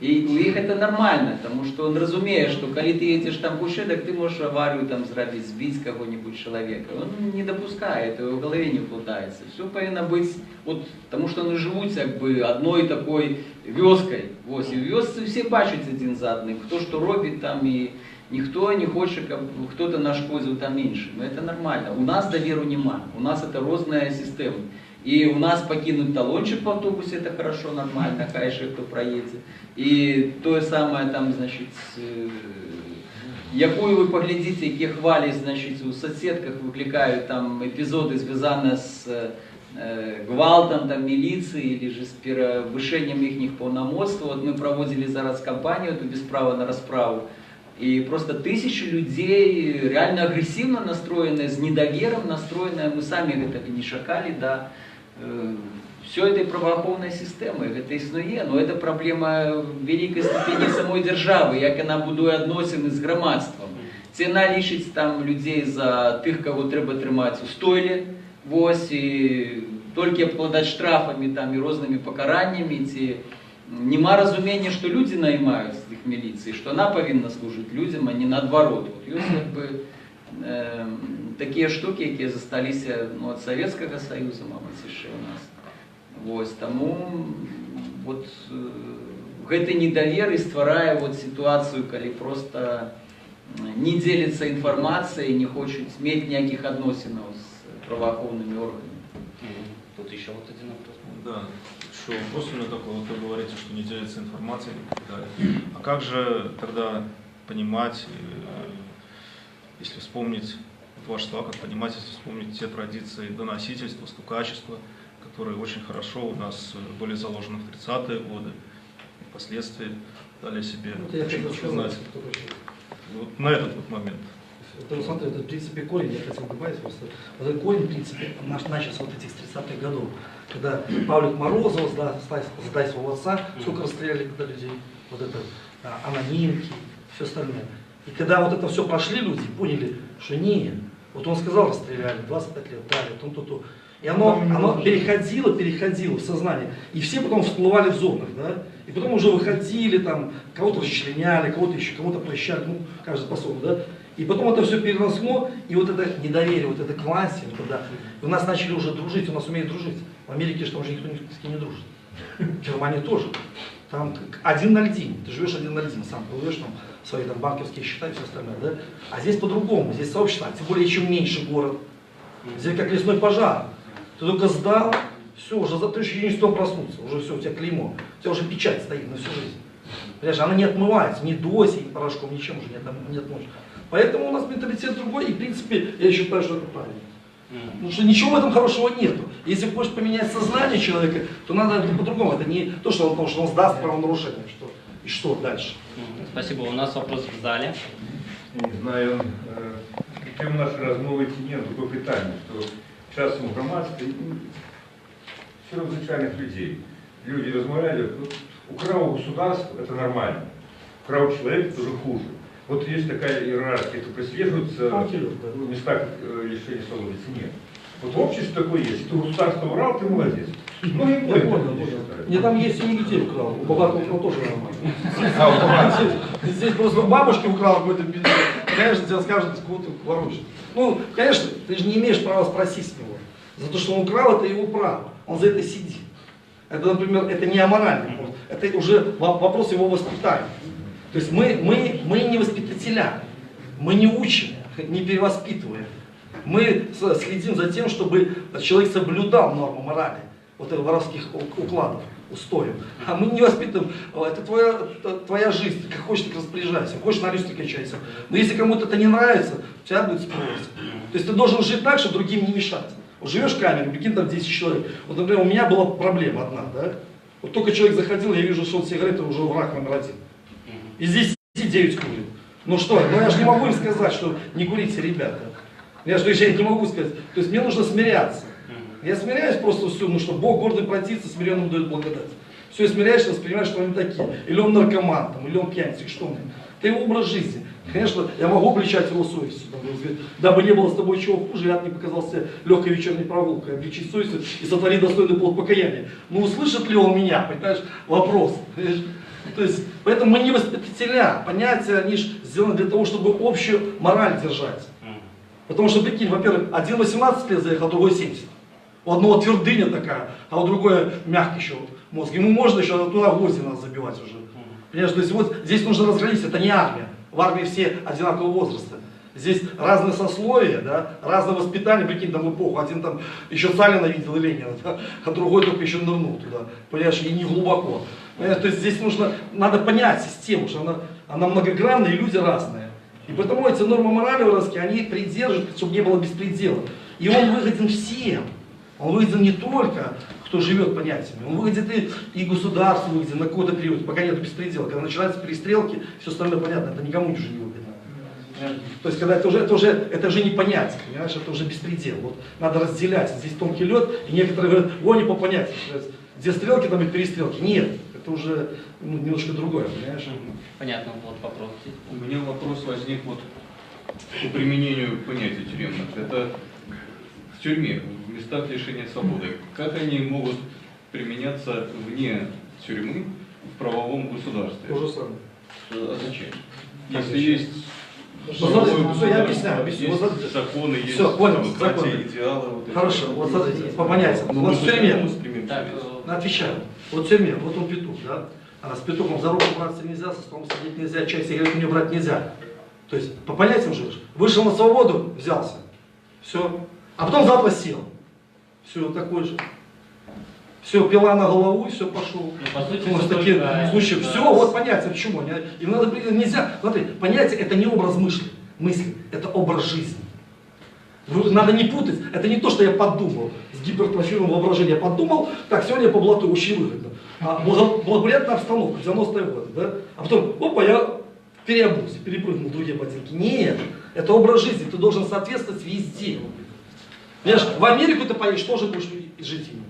И у них это нормально, потому что он разумеет, что когда ты едешь там куше, так ты можешь аварию там сделать, сбить кого-нибудь человека. Он не допускает, его в голове не вкладывается. Все повинно быть, вот, потому что они живут как бы одной такой вёской. Вот, и вёсцы все бачат один за одним, кто что робит там, и никто не хочет, как кто-то нашкодил там меньше. Но это нормально. У нас доверу нема. У нас это розная система. И у нас покинуть талончик в автобусе, это хорошо, нормально, хай еще кто проедет. И то самое там, значит, якую вы поглядите, які хвалі, значит, у соседках выкликают там эпизоды, связанные с гвалтом там милиции или же с повышением их полномочий. Вот мы проводили зараз кампанию эту без права на расправу. И просто тысячи людей реально агрессивно настроенные, с недовером настроенные, мы сами это не шакали, да. Все этой правоохоронной системы, это існує, но это проблема великой ступені самой держави, як вона будує відносини з громадством. Ціна лишить там людей за тих, кого треба тримати у стойлі, ось, і тільки обкладати штрафами там, і різними покараннями, ці нема розуміння, що люди наймають з тих міліцій, що вона повинна служити людям, а не наоборот. От, ось, якби, такі штуки, які засталися, ну, від Совєтського Союзу, мабуть, ще у нас. Ось, тому вот, гэты недовер і стварае вот ситуацию, коли просто не делится информацией, не хочет иметь никаких относинов с правоохранными органами. Тут еще вот один вопрос. Да, что вопрос у меня такой, вот вы говорите, что не делится информацией. Да. А как же тогда понимать, если вспомнить, вот ваши слова, как понимать, если вспомнить те традиции доносительства, стукачества, которые очень хорошо у нас были заложены в 30-е годы и впоследствии дали себе знать. Вот на этот вот момент. Это, смотри, это в принципе корень, я хотел добавить просто. Вот этот корень, в принципе, начался вот этих с 30-х годов, когда Павлик Морозов, сдай своего отца, сколько расстреляли когда людей, вот это, анонимки, все остальное. И когда вот это все прошли люди, поняли, что не, вот он сказал, расстреляли, 25 лет, дали, то. И оно переходило в сознание. И все потом всплывали в зонах, да? И потом уже выходили, там, кого-то расчленяли, кого-то еще, кого-то прощали, ну, каждый по-своему, да? И потом это все переросло, и вот это недоверие, вот это к власти, вот это, и у нас начали уже дружить, у нас умеют дружить. В Америке что уже никто ни с кем не дружит. В Германии тоже. Там один на льдине, ты живешь один на льдине, сам плывешь там свои там банковские счета и все остальное, да? А здесь по-другому, здесь сообщество, тем более чем меньше город. Здесь как лесной пожар. Ты только сдал, все, уже ты еще не успел проснуться, уже все, у тебя клеймо, у тебя уже печать стоит на всю жизнь. Понимаешь, она не отмывается, ни досей, ни порошком, ничем уже не отмоешь. Поэтому у нас менталитет другой, и в принципе я считаю, что это правильно. Потому что ничего в этом хорошего нету. Если хочешь поменять сознание человека, то надо это по-другому. Это не то, что он сдаст правонарушение. Что, и что дальше? Спасибо. У нас вопрос в зале. Не знаю, яке в нашій розмові ні, таке питання, що часом в громадстві серед звичайних людей. Люди розмовляють, украл государство, это нормально, украл человек, тоже хуже. Вот есть такая иерархия, это прослеживается в местах лишения свободы, нет. Вот в обществе такое есть, ты государство украл, ты молодец. Ну и не там есть и людей украл, у богатого украл тоже нормально. Здесь просто бабушки украл какой-то бизнес, конечно, тебе скажут, кого-то воруешь. Ну, конечно, ты же не имеешь права спросить с него. За то, что он украл, это его право, он за это сидит. Это, например, это не аморальный вопрос, это уже вопрос его воспитания. То есть мы не воспитателя, мы не учим, не перевоспитываем. Мы следим за тем, чтобы человек соблюдал норму морали, вот этих воровских укладов, устоев. А мы не воспитываем, это твоя жизнь, как хочешь, так распоряжайся, хочешь на рюкзаке качайся. Но если кому-то это не нравится, у тебя будет спрос. То есть ты должен жить так, чтобы другим не мешать. Вот живешь в камере, прикинь, там 10 человек. Вот, например, у меня была проблема одна, да? Вот только человек заходил, я вижу, что он сигареты уже враг номер один. И здесь 9 курит. Ну что, ну я же не могу им сказать, что не курите, ребята. Я же не могу сказать. То есть мне нужно смиряться. Я смиряюсь просто все, ну что Бог гордый противится, смиренным дает благодать. Все, смиряешься, воспринимаешь, что они такие. Или он наркоман, там, или он пьяница, что он. Это его образ жизни. Конечно, я могу обличать его совестью. Дабы не было с тобой чего хуже, я не показался легкой вечерней прогулкой. Обличить совестью и сотворить достойный плод покаяния. Но услышит ли он меня, понимаешь, вопрос. То есть, поэтому мы не воспитателя. Понятия, они же сделаны для того, чтобы общую мораль держать. Потому что, прикинь, во-первых, один 18 лет заехал, другой 70. У одного твердыня такая, а у другой мягкий еще вот мозг. Ему можно еще туда гвозди надо забивать уже. Понимаешь, то есть вот здесь нужно разграничить, это не армия. В армии все одинакового возраста. Здесь разные сословия, да, разное воспитание, прикинь, там эпоху. Один там еще Сталина видел и Ленина, да, а другой только еще нырнул туда. Понимаешь, и не глубоко. Понимаешь, то есть здесь надо понять систему, что она многогранная и люди разные. И поэтому эти нормы морали воровские, они придерживают, чтобы не было беспредела. И он выгоден всем. Он выгоден не только, кто живет понятиями, он выгоден и государству выгоден на какой-то период, пока нет беспредела. Когда начинаются перестрелки, все остальное понятно, это никому уже не выгодно. То есть, когда это уже не понятие, понимаешь, это уже беспредел. Вот надо разделять, здесь тонкий лед, и некоторые говорят, они по понятию, где стрелки, там и перестрелки. Нет, это уже немножко другое, понимаешь? Понятно, вот вопрос. У меня вопрос возник вот по применению понятия тюремных. Это в тюрьме, в местах лишения свободы. Как они могут применяться вне тюрьмы в правовом государстве? То же самое. А зачем? Если есть Все, я объясняю. есть законы, есть все, понял, демократия, идеалы. Вот хорошо, вот смотрите, по понятиям. Вот в тюрьме, Так, отвечаю, вот в тюрьме, вот он петух, да? А с петухом за руку браться нельзя, со столом сидеть нельзя, чай, сигарету не брать нельзя. То есть по понятиям живешь. Вышел на свободу, взялся. Все. А потом завтра сел. Все, такой же. Все, пила на голову и все, пошел. по сути, Вот это такие только, случаи. да. Все, вот понятие, почему. Им надо нельзя. Смотри, понятие это не образ мысли, это образ жизни. Надо не путать, это не то, что я подумал, с гипертрофированным воображением. Я подумал, так, сегодня я по блату очень выгодно. А благоприятная обстановка, 90-е годы, да? А потом, опа, я переобулся, перепрыгнул в другие ботинки. Нет, это образ жизни, ты должен соответствовать везде. Понимаешь, в Америку ты поедешь, тоже будешь жить им.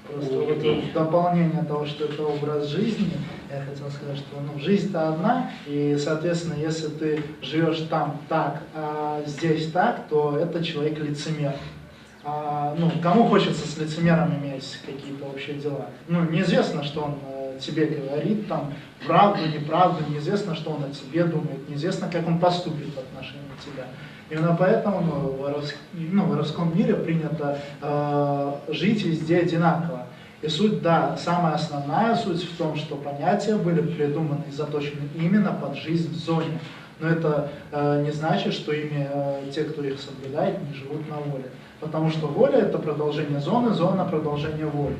Просто вот в дополнение того, что это образ жизни, я хотел сказать, что жизнь-то одна, и, соответственно, если ты живешь там так, а здесь так, то это человек лицемер. Кому хочется с лицемером иметь какие-то общие дела? Неизвестно, что он тебе говорит там правду, неправду, неизвестно, что он о тебе думает, неизвестно, как он поступит в отношении тебя. Именно поэтому в воровском мире принято жить везде одинаково. И суть, да, самая основная суть в том, что понятия были придуманы и заточены именно под жизнь в зоне. Но это не значит, что ими те, кто их соблюдает, не живут на воле. Потому что воля — это продолжение зоны, зона — продолжение воли.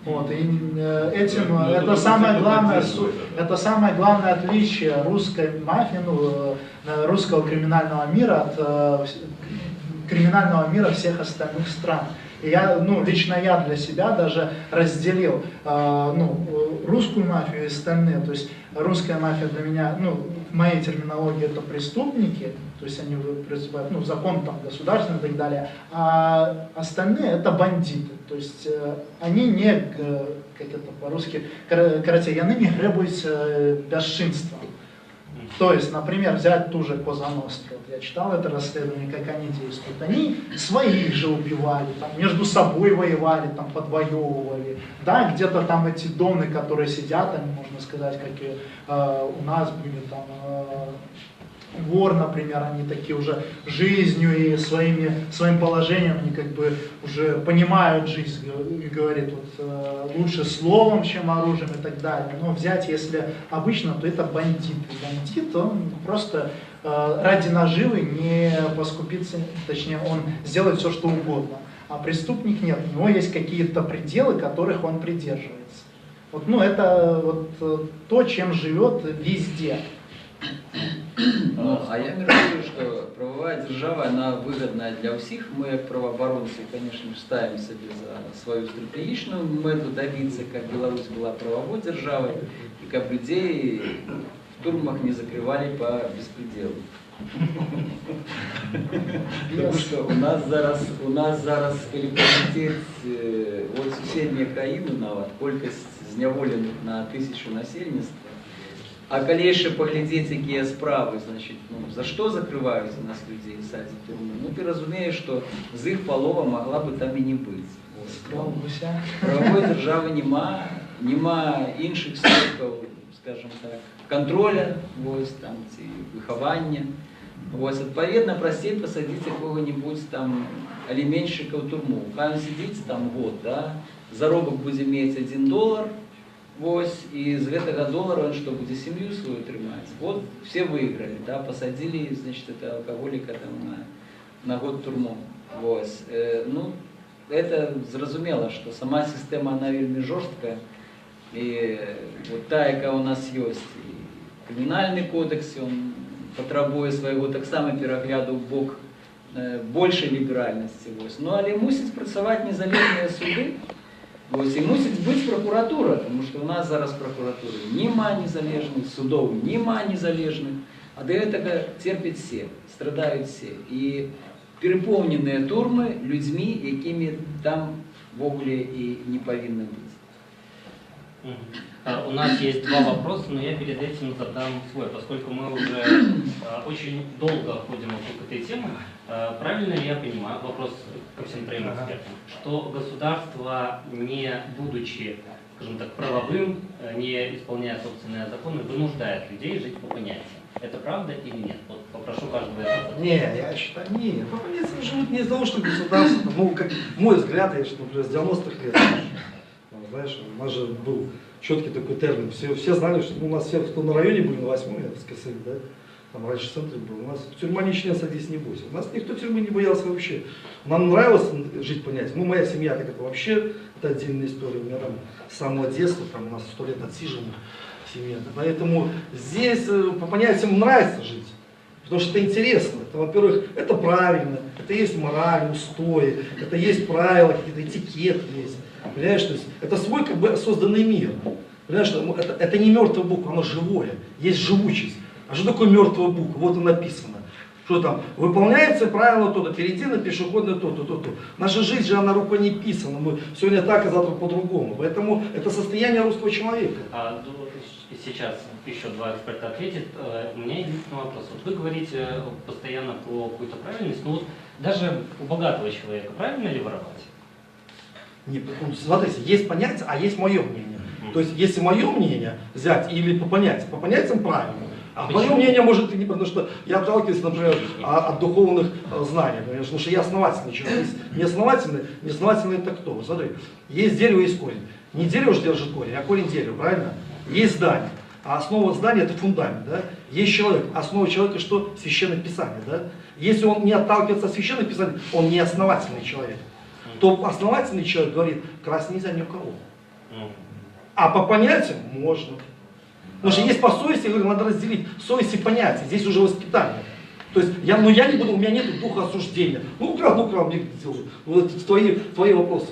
Вот, и этим это самое главное отличие русской мафии, русского криминального мира от криминального мира всех остальных стран. И лично я для себя даже разделил русскую мафию и остальные. То есть русская мафия для меня, в моей терминологии, это преступники, то есть они призывают, закон там государственный и так далее, а остальные это бандиты. То есть они не, как это по-русски, яны не гребуют бесчинством. То есть, например, взять ту же Коза Ностру. Я читал это расследование, как они действуют. Они своих же убивали, там, между собой воевали, там, подвоевывали. Да, где-то там эти доны, которые сидят, они, можно сказать, как и у нас были там вор, например, они такие уже жизнью и своим положением, они как бы уже понимают жизнь и говорят лучше словом, чем оружием и так далее. Но взять, если обычно, то это бандит. Бандит, он просто ради наживы не поскупится, точнее, он сделает все, что угодно. А преступник нет, у него есть какие-то пределы, которых он придерживается. Это то, чем живет везде. А я говорю, что правовая держава, она выгодная для всех. Мы, как правооборонцы, конечно, ставим себе за свою стратегичную мету добиться, как Беларусь была правовой державой, и как людей в тюрьмах не закрывали по беспределу. Потому что у нас зараз, коли полететь от сусідньої країни навіть, кількість зневолених на 1000 населенства, а коли еще поглядеть, какие справы, значит, за что закрываются нас людей, садят в тюрьму, ты разумеешь, что з их полова могла бы там и не быть. Правовой державы нема інших сроків, скажем так, контроля, там, виховання. Відповідно, простіть посадити кого-нибудь там аліменщика в тюрму. Хай він сидить там год, да? Заробок буде мати $1, и из этого доллара он что, будет семью свою тримать? Вот все выиграли, да, посадили, значит, это алкоголика там на год в тюрьму. Это зрозумело, что сама система, она вельми жорстка, и вот та, яка у нас есть, и криминальный кодекс, он потребує свого так само перегляду в бок більшої ліберальності. Але мусить працювати незалежні суди, і мусить бути прокуратура, тому що у нас зараз прокуратури нема незалежних, судов нема незалежних, а до этого терпять всі, страдають всі. І переповнені тюрми людьми, якими там в огуле и не повинны быть. У нас есть два вопроса, но я перед этим задам свой, поскольку мы уже очень долго ходим вокруг этой темы. Правильно ли я понимаю, вопрос ко всем троим экспертам, что государство, не будучи, скажем так, правовым, не исполняя собственные законы, вынуждает людей жить по понятиям? Это правда или нет? Вот попрошу каждого из вас. Не, я считаю, нет. По понятиям живут не из-за того, что государство, как мой взгляд, я что, например, с 90-х лет, знаешь, у нас же был четкий такой термин. Все знали, что у нас все, кто на районе были, на 8-м, я сказал, да, там раньше в центре был, у нас тюрьма не садись, не бойся. У нас никто тюрьмы не боялся вообще. Нам нравилось жить понятием. Моя семья, так это вообще, это отдельная история. У меня там с самого детства, там у нас 100 лет отсижена семья. Поэтому здесь по понятиям нравится жить. Потому что это интересно. Это, во-первых, это правильно, это есть мораль, устои, это есть правила, какие-то этикеты есть. Понимаешь, то есть это свой как бы созданный мир. Понимаешь, это не мертвая буква, оно живое, есть живучесть. А что такое мертвая буква? Вот и написано. Что там? Выполняется правило то-то, перейти на пешеходное то-то, то-то. Наша жизнь же, она рукой не писана. Мы сегодня так, а завтра по-другому. Поэтому это состояние русского человека. Сейчас еще два эксперта ответят. У меня единственный вопрос. Вот вы говорите постоянно про какую-то правильность, но вот даже у богатого человека правильно ли воровать? Не, смотрите, есть понятие, а есть мое мнение. То есть, если мое мнение взять или по понятиям правильно, а мое мнение может и не, потому что я отталкиваюсь, например, от духовных знаний, потому что я основательный человек. Есть неосновательный это кто? Вот смотри, есть дерево, есть корень. Не дерево же держит корень, а корень дерева, правильно? Есть здание. А основа здания это фундамент, да? Есть человек. Основа человека что? Священное Писание, да? Если он не отталкивается от Священного Писания, он не основательный человек. То основательный человек говорит, красть нельзя ни у кого. А по понятиям можно. Потому что есть по совести, я говорю, надо разделить совесть и понятие. Здесь уже воспитание. То есть я не буду, у меня нет духа осуждения. Ну украл, мне сделали. Вот это твои вопросы.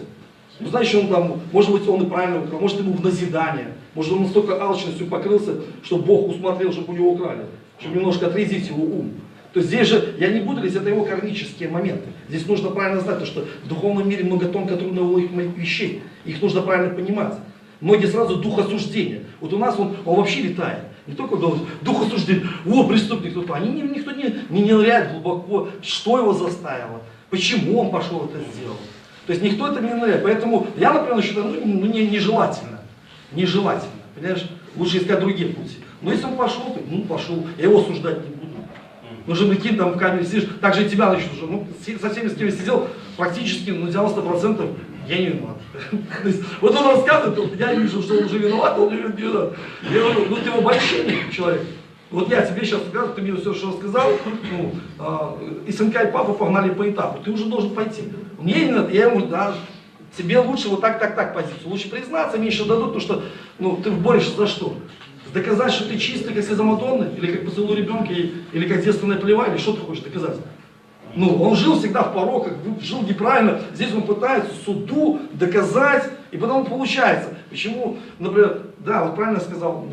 Ну, знаешь, он там, может быть, он и правильно украл, может, ему в назидание, может, он настолько алчностью покрылся, что Бог усмотрел, чтобы у него украли, чтобы немножко отрезвить его ум. То есть здесь же, я не буду говорить, это его кармические моменты. Здесь нужно правильно знать, что в духовном мире много тонко трудных вещей, их нужно правильно понимать. Многие сразу дух осуждения. Вот у нас он вообще летает. Не только дух осуждения, преступник, никто не ныряет глубоко, что его заставило, почему он пошел это сделал. То есть никто это не ныряет. Поэтому я, например, считаю, нежелательно. Нежелательно. Понимаешь? Лучше искать другие пути. Но если он пошел, то пошел. Я его осуждать не буду. Ну же прикинь, там в камере сидишь, так же и тебя начнут уже. Со всеми, с кем я сидел, практически 90% я не виноват. Вот он рассказывает, я вижу, что он уже виноват, он не виноват. Я говорю, ты обольщенный человек. Вот я тебе сейчас скажу, ты мне все, что рассказал, и сынка, и папа погнали по этапу, ты уже должен пойти. Мне не надо, я ему, тебе лучше вот так позицию, лучше признаться, меньше дадут, потому что, ты борешься за что? Доказать, что ты чистый, как слеза Мадонны, или как поцелуй ребенка, или как девственная плева, или что ты хочешь доказать? Он жил всегда в пороках, жил неправильно, здесь он пытается суду доказать, и потом получается. Почему, например, вот правильно сказал,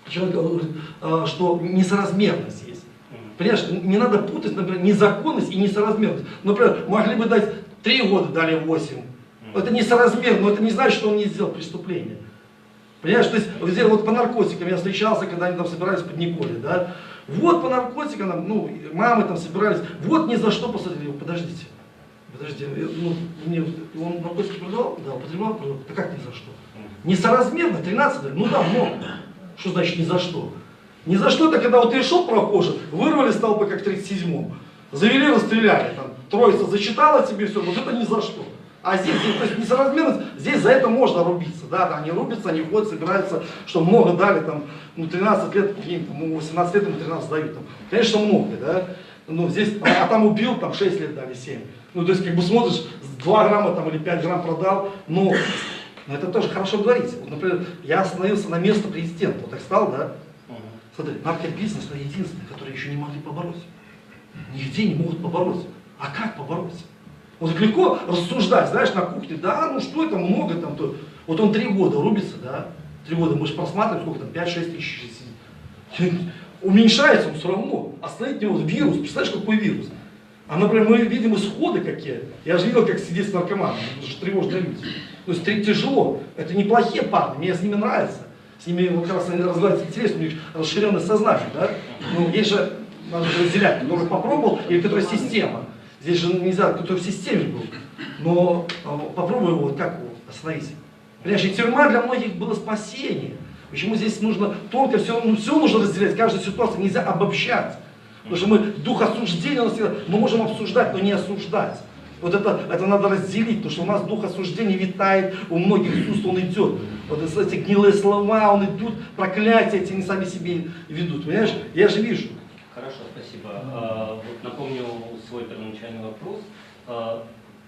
человек говорит, что несоразмерность есть. Понимаешь, не надо путать, например, незаконность и несоразмерность. Например, могли бы дать 3 года, дали 8. Это несоразмерно, но это не значит, что он не сделал преступление. Понимаешь, то есть вот по наркотикам я встречался, когда они там собирались под Николе, да. Вот по наркотикам, мамы там собирались, вот ни за что посадили. Подождите, он наркотики продавал? Да, употреблял? Да как ни за что? Несоразмерно, 13 дали, много. Что значит ни за что? Ни за что это когда вот пришел прохожий, вырвали с толпы как в 37-м, завели, расстреляли, там, троица зачитала тебе все, вот это ни за что. А здесь, то есть несоразмерность, здесь за это можно рубиться, да, они рубятся, они ходят, собираются, что много дали, там, 13 лет, 18 лет ему 13 дают, там, конечно, много, да, здесь, а там убил, там 6 лет дали, 7. То есть, как бы смотришь, 2 грамма там или 5 грамм продал, но это тоже хорошо говорить. Вот, например, я остановился на место президента, вот так стал, да, смотри, наркобизнес, это единственное, которое еще не могли побороть. Нигде не могут побороть. А как побороть? Вот так легко рассуждать, знаешь, на кухне, что это много там, вот он 3 года рубится, да, 3 года, мы же просматриваем, сколько там, 5-6 тысяч сидит. Уменьшается он все равно, остановить его вирус, представляешь, какой вирус? А, например, мы видим исходы какие, я же видел, как сидеть с наркоманом, это же тревожные люди. То есть тяжело, это неплохие парни, мне с ними нравится, с ними вот как раз развивается интересно, у них расширенное сознание, да, есть же, надо разделять, который попробовал или который система. Здесь же нельзя, кто в системе был. Но попробуй его, как его остановить. Понимаешь, и тюрьма для многих было спасение. Почему здесь нужно тонко все нужно разделять, каждую ситуацию нельзя обобщать. Потому что мы дух осуждения, мы можем обсуждать, но не осуждать. Вот это надо разделить, потому что у нас дух осуждения витает, у многих уст он идет. Вот эти гнилые слова, он идут, проклятия эти не сами себе ведут. Понимаешь, я же вижу. Хорошо, спасибо. Вот напомню свой первоначальный вопрос.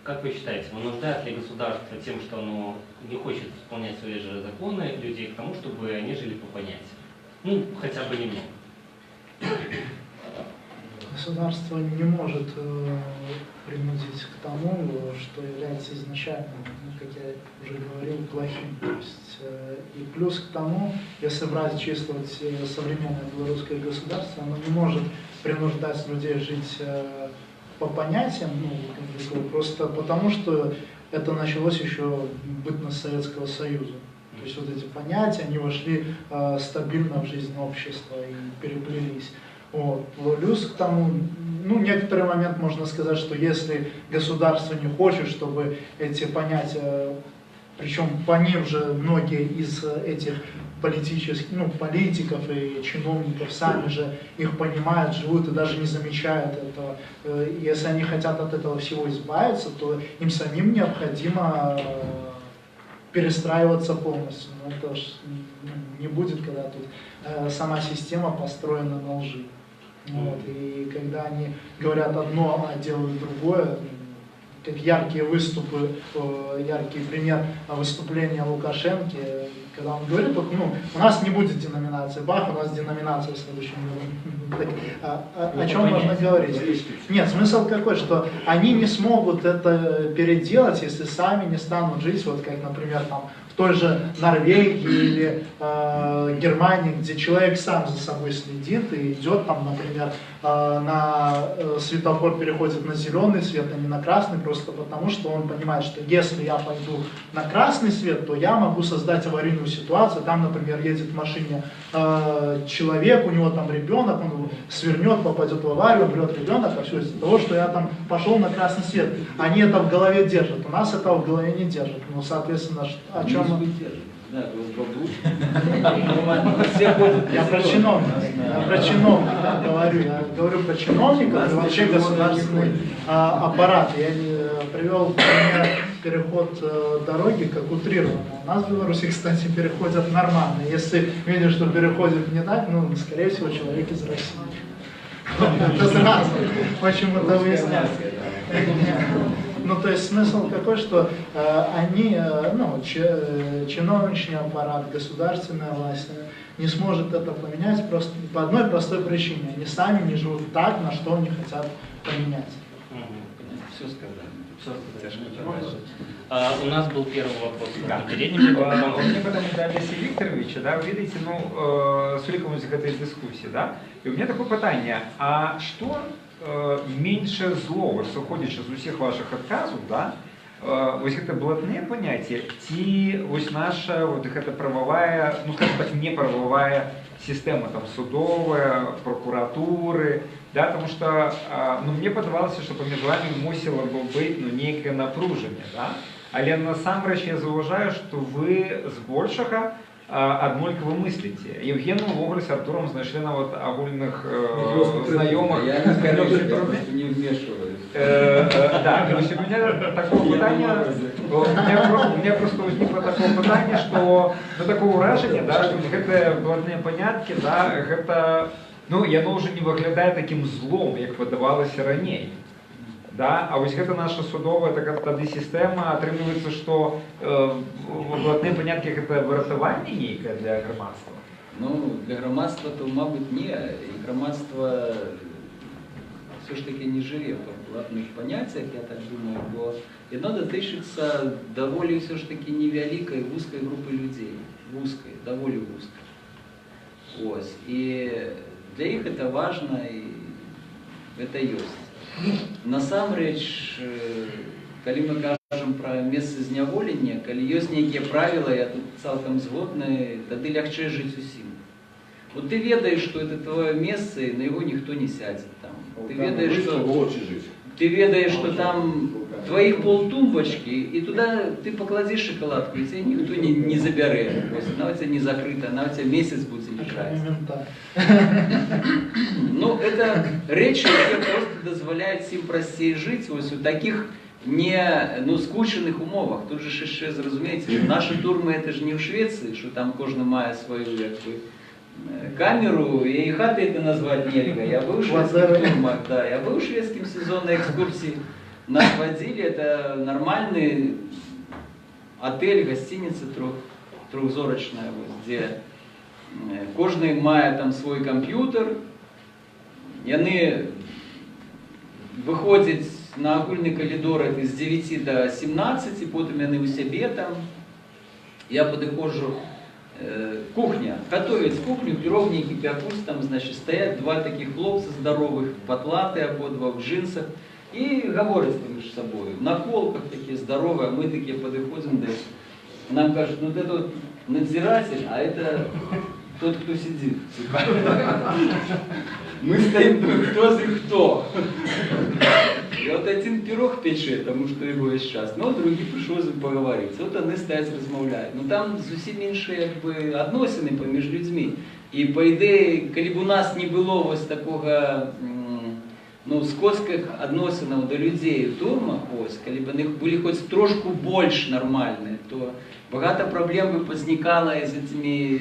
Как вы считаете, вынуждает ли государство тем, что оно не хочет исполнять свои же законы, людей к тому, чтобы они жили по понятиям? Хотя бы немного. Государство не может принудить к тому, что является изначально, как я уже говорил, плохим. То есть, и плюс к тому, если брать чисто современное белорусское государство, оно не может принуждать людей жить по понятиям, просто потому, что это началось еще бытность Советского Союза. То есть вот эти понятия, они вошли стабильно в жизнь общества и переплелись. Плюс к тому, некоторый момент можно сказать, что если государство не хочет, чтобы эти понятия Причем по ним же многие из этих политических, политиков и чиновников сами же их понимают, живут и даже не замечают этого. Если они хотят от этого всего избавиться, то им самим необходимо перестраиваться полностью. Но это ж не будет, когда тут сама система построена на лжи. Вот. И когда они говорят одно, а делают другое, как яркие выступы, яркий пример выступления Лукашенко, когда он говорит, у нас не будет деноминации, бах, у нас деноминация в следующем году. О чем можно говорить? Нет, смысл какой, что они не смогут это переделать, если сами не станут жить, вот как, например, там, в той же Норвегии или Германии, где человек сам за собой следит и идет, там, например, на светофор переходит на зеленый свет, а не на красный, просто потому что он понимает, что если я пойду на красный свет, то я могу создать аварийную ситуацию. Там, например, едет в машине человек, у него там ребенок, он свернет, попадет в аварию, умрет ребенок, а все из-за того, что я там пошел на красный свет. Они это в голове держат, у нас этого в голове не держат. Ну, соответственно, о чем мы... Да, Я про чиновников говорю. Я говорю про чиновников и вообще государственный аппарат. Я привел пример переход дороги как утрированно. У нас в Беларуси, кстати, переходят нормально. Если видишь, что переходит не так, скорее всего, человек из России. Это сразу почему-то выясняется. То есть смысл какой, что они, чиновничный аппарат, государственная власть не сможет это поменять просто по одной простой причине. Они сами не живут так, на что они хотят поменять. Все сказали. У нас был первый вопрос. Да. Мне потом до Олеся Викторовича, да, вы видите, сулікуюсь з этой дискуссии, да, и у меня такое питание, а что меньше зло, судячи з усіх ваших отказов, да, ось это блатные понятия, ось наша вот это правовая, скажем так, неправовая система, там, судовая, прокуратуры, да, потому что, мне подавалось, что поміж вами мусило бы быть, некое напружение, да, але насамрэч я зауважаю, что вы збольшага аднолькава мыслите. Евген увогуле с Артуром знайшли на агульных знакомых. Я не скажу, я просто не вмешиваюсь. Да, то есть у меня такое питание, у меня просто возникло такое питание, что такое уражение, да, что это блатные понятки, да, это, яно уже не выглядает таким злом, как выдавалось ранее. Да? А ось гэта наша судовая тады сістэма, атрымліваецца, што блатныя паняткі гэта выратаванне нейкае для грамадства? Для грамадства то, мабуть, не. І грамадство все ж таки не живе в блатных понятиях, я так думаю, бо яно датычыцца даволі все ж таки невялікай вузкай групы людзей. Вузкай, даволі вузкай. Ось. І для іх это важно, і это ёсць. Насамрэч, калі мы кажам пра месцазняволення, калі ёсць нейкія правілы, я тут цалкам згодны, тады лягчэй жыць усім. Вот ты ведаешь, что это твое место, и на его никто не сядет там. Ты ведаешь, что там твоих полтумбочки, и туда ты покладешь шоколадку, и тебя никто не заберет. Она у тебя не закрыта, она у тебя месяц будет лежать. Это речь, яка просто дозволяет всім простей жить ось у таких скучених умовах. Тут же ще зрозумієте, що наші турми це ж не в Швеції, що там кожен має свою камеру, и хаты это назвать нельзя. Я был в шведских турмах, да, я был в шведском сезоне экскурсии, нас водили, это нормальный отель, гостиница трехзорочная, где кожный мае там свой компьютер, яны выходят на агульный коридор с 9 до 17, потом яны у себе там, я подыхожу, кухня, готовить кухню, пирожные кипятку, там, значит, стоят два таких хлопца здоровых, потлаты ободва, в джинсах, и говорят между собой, на колках такие здоровые, а мы такие подыходим, да, нам кажут, вот это вот надзиратель, а это тот, кто сидит. Мы стоим, кто за кто. І от один пирог пече, тому що його є час, ну, другий прийшов з ним поговорити. От вони стоять, розмовляють. Ну там зовсім інші якби, відносини поміж людьми. І по ідеї, коли б у нас не було ось такого ну, скотских відносин до людей в турмах, ось, коли б вони були хоч трошку більш нормальні, то багато проблем би возникало з цими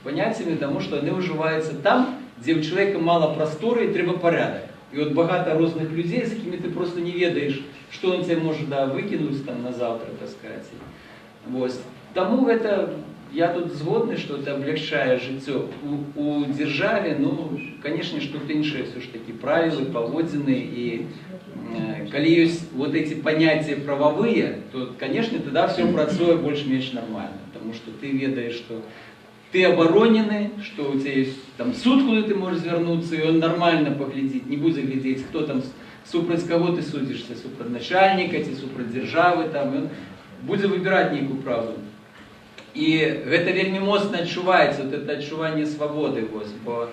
поняттями, тому що вони вживаються там, де у чоловіка мало простору і треба порядок. І от багато різних людей, з якими ти просто не ведаєш, що він тебе може да, викинути там, на завтра, так сказати. Ось. Тому это, я тут згодний, що це облегчає життя у державі, ну, конечно, що тут інше все ж таки правила, поводзины, і коли є вот эти понятия правовые, то, конечно, тогда все працує більш-менш нормально, тому що ти ведаєш, що ты оборонены, что у тебя есть там суд, куда ты можешь вернуться, и он нормально поглядит, не будет глядеть, кто там, супротив кого ты судишься, супротив начальника, супротив державы, там, и он будет выбирать некую правду. И это вельми моцно отчувається, вот это отчувание свободы, бо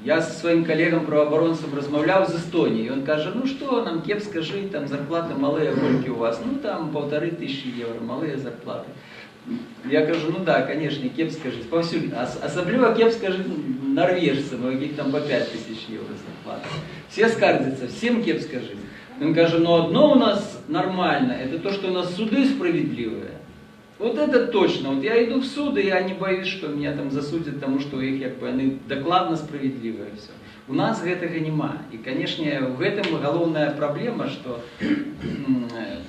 я со своим коллегом-правооборонцем размовлял з Естонии, и он каже, ну что, нам кепсько жить, там зарплаты малые, сколько у вас? Ну там 1500 евро, малые зарплаты. Я кажу, ну да, конечно, кепсько жить. Повсюду. Особливо кепсько жить норвежцам, у яких там по 5000 евро зарплата. Все скаржатся, всем кепсько жить. Он каже, ну одно у нас нормально, это то, что у нас суды справедливые. Вот это точно. Вот я иду в суд, и я не боюсь, что меня там засудят, потому что у них как бы, они докладно справедливые все. У нас гэтага нема. И, конечно, в этом головная проблема, что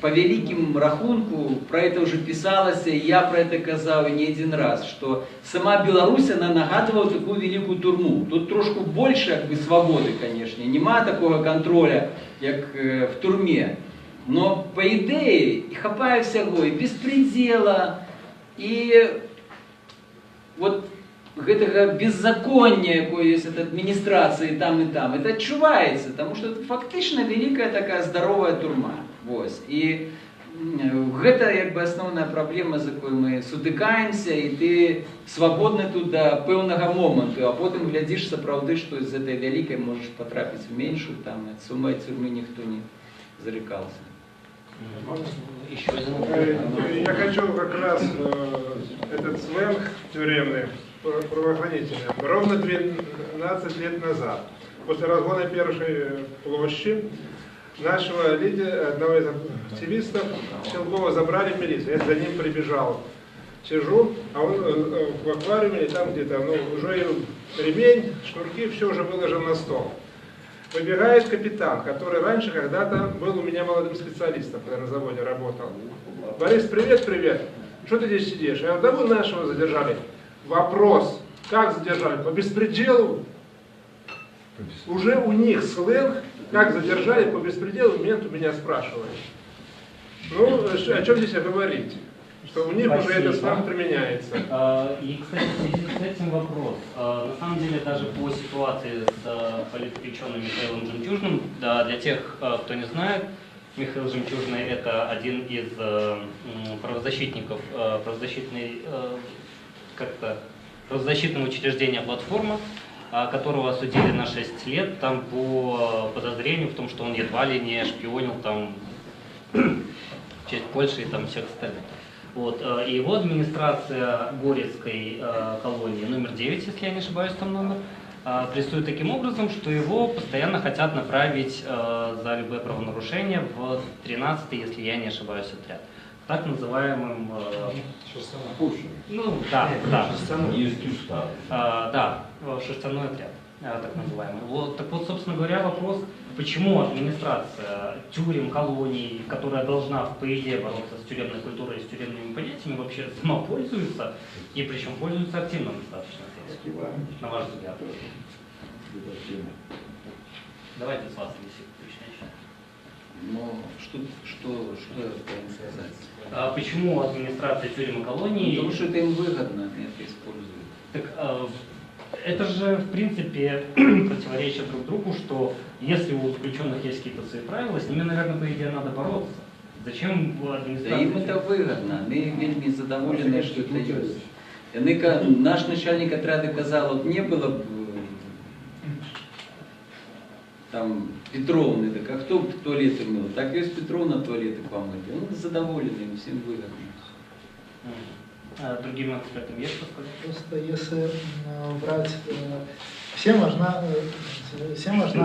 по великим рахунку про это уже писалось, и я про это казал не один раз, что сама Беларусь, она нагадывала такую великую турму. Тут трошку больше как бы, свободы, конечно, нема такого контроля, как в турме. Но по идее, и хапая всего, и беспредела, и вот гэтага беззаконня, якое есть от администрации там, это отчувається, потому что это фактично великая такая здоровая турма. Вот. И гэта як бы основная проблема, з якою ми сутикаємося, і ти свободний тут до певного моменту, а потім глядиш справді, що з этой великой можеш потрапити в меншу, там, от сумой тюрьмы никто не зарекался. Еще один вопрос. Я хочу как раз этот сленг тюремный, правоохранительный. Ровно 12 лет назад, после разгона первой площади, нашего лидера, одного из активистов, Силкова, забрали в милицию. Я за ним прибежал. Сижу, а он в аквариуме, и там где-то, ну, уже ремень, шнурки, все уже выложено на стол. Выбегает капитан, который раньше когда-то был у меня молодым специалистом, когда на заводе работал. Борис, привет, привет. Что ты здесь сидишь? Я говорю, да вы нашего задержали. Вопрос, как задержали? По беспределу? Уже у них сленг, как задержали по беспределу, момент у меня спрашивают. Ну, о чем здесь говорить? Что у них Спасибо. уже этот сленг применяется. И, кстати, в связи с этим вопрос. На самом деле, даже по ситуации с политзаключенным Михаилом Жемчужным, для тех, кто не знает, Михаил Жемчужный – это один из правозащитников правозащитного учреждения «Платформа», которого осудили на 6 лет там, по подозрению в том, что он едва ли не шпионил там, в честь Польши и там, всех остальных. Вот, и его администрация Горецкой колонии, номер 9, если я не ошибаюсь, там номер, прессует таким образом, что его постоянно хотят направить за любое правонарушение в 13-й, если я не ошибаюсь, отряд. Так называемым... Ну, да. Да, шерстяной отряд, так называемый. Вот, так вот, собственно говоря, вопрос, почему администрация тюрем, колоний, которая должна, по идее, бороться с тюремной культурой и с тюремными понятиями, вообще сама пользуется, и причем пользуется активно достаточно, на ваш взгляд. Давайте с вас, Алексей Петрович, начнем. Но что я хотел сказать? Почему администрация тюрем и колоний... Потому что это им выгодно, они это используют. Так, это же, в принципе, противоречит друг другу, что если у заключенных есть какие-то свои правила, с ними, наверное, по идее, надо бороться. Зачем администрация... Да им это выгодно, они вельми задоволены, что это есть. Наш начальник отряда казал, вот не было бы там Петровны, так а кто туалеты мыл? Так и с Петровна туалеты помыли. Он задоволен, им всем выгодно. А другим экспертам есть что сказать? Просто если брать, всем важна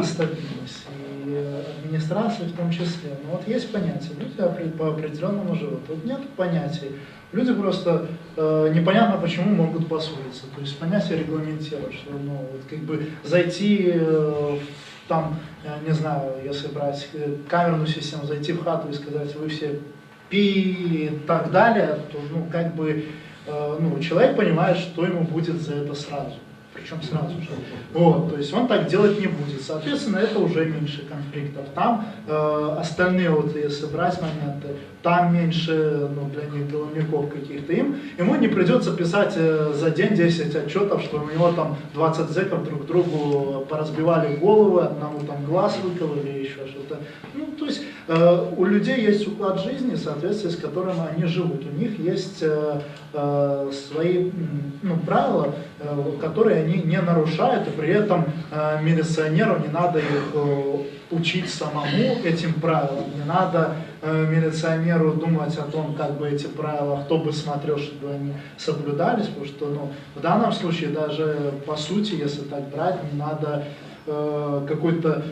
стабильность, и администрации в том числе. Но вот есть понятие, люди по определенному живут. Вот нет понятий. Люди просто непонятно почему могут поссориться. То есть понятие регламентирует, что вот, как бы зайти там, не знаю, если брать камерную систему, зайти в хату и сказать, вы все пи и так далее, то как бы человек понимает, что ему будет за это сразу. Причем сразу же. Вот, то есть он так делать не будет. Соответственно, это уже меньше конфликтов. Там остальные, вот если брать моменты, там меньше для них головников каких-то. Ему не придется писать за день 10 отчетов, что у него там 20 зэков друг другу поразбивали головы, одному там глаз выкололи или еще что-то. То есть у людей есть уклад жизни, в соответствии с которым они живут. У них есть свои правила, которые они не нарушают, и при этом милиционеру не надо их учить самому этим правилам, не надо милиционеру думать о том, как бы эти правила, кто бы смотрел, чтобы они соблюдались, потому что в данном случае даже по сути, если так брать, не надо какой-то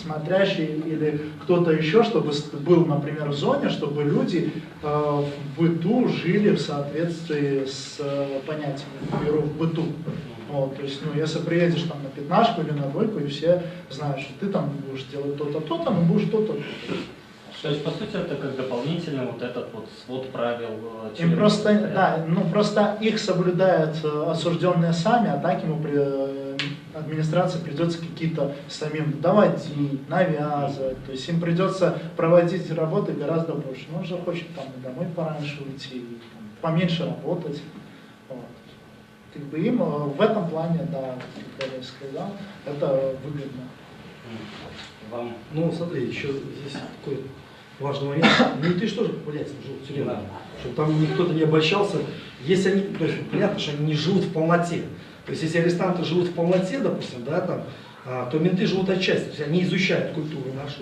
смотрящий или кто-то еще, чтобы был, например, в зоне, чтобы люди в быту жили в соответствии с понятиями, беру в быту. Вот, то есть, если приедешь там на пятнашку или на двойку, и все знают, что ты там будешь делать то-то, то-то, но будешь то-то. То есть, по сути, это как дополнительный вот этот вот свод правил. Им просто, просто их соблюдают осужденные сами, а так ему администрации придется какие-то самим доводить, навязывать. То есть им придется проводить работы гораздо больше. Он же хочет там домой пораньше уйти, поменьше работать. Вот. Как бы им в этом плане, да, как я сказал, это выгодно. Вам? Смотри, еще здесь такой важный момент. Ты же тоже популярен, жил в тюрьме, чтобы там никто-то не обольщался. Если они, то есть понятно, что они не живут в полноте. То есть если арестанты живут в полноте, допустим, да, там, то менты живут отчасти. То есть они изучают культуру нашу.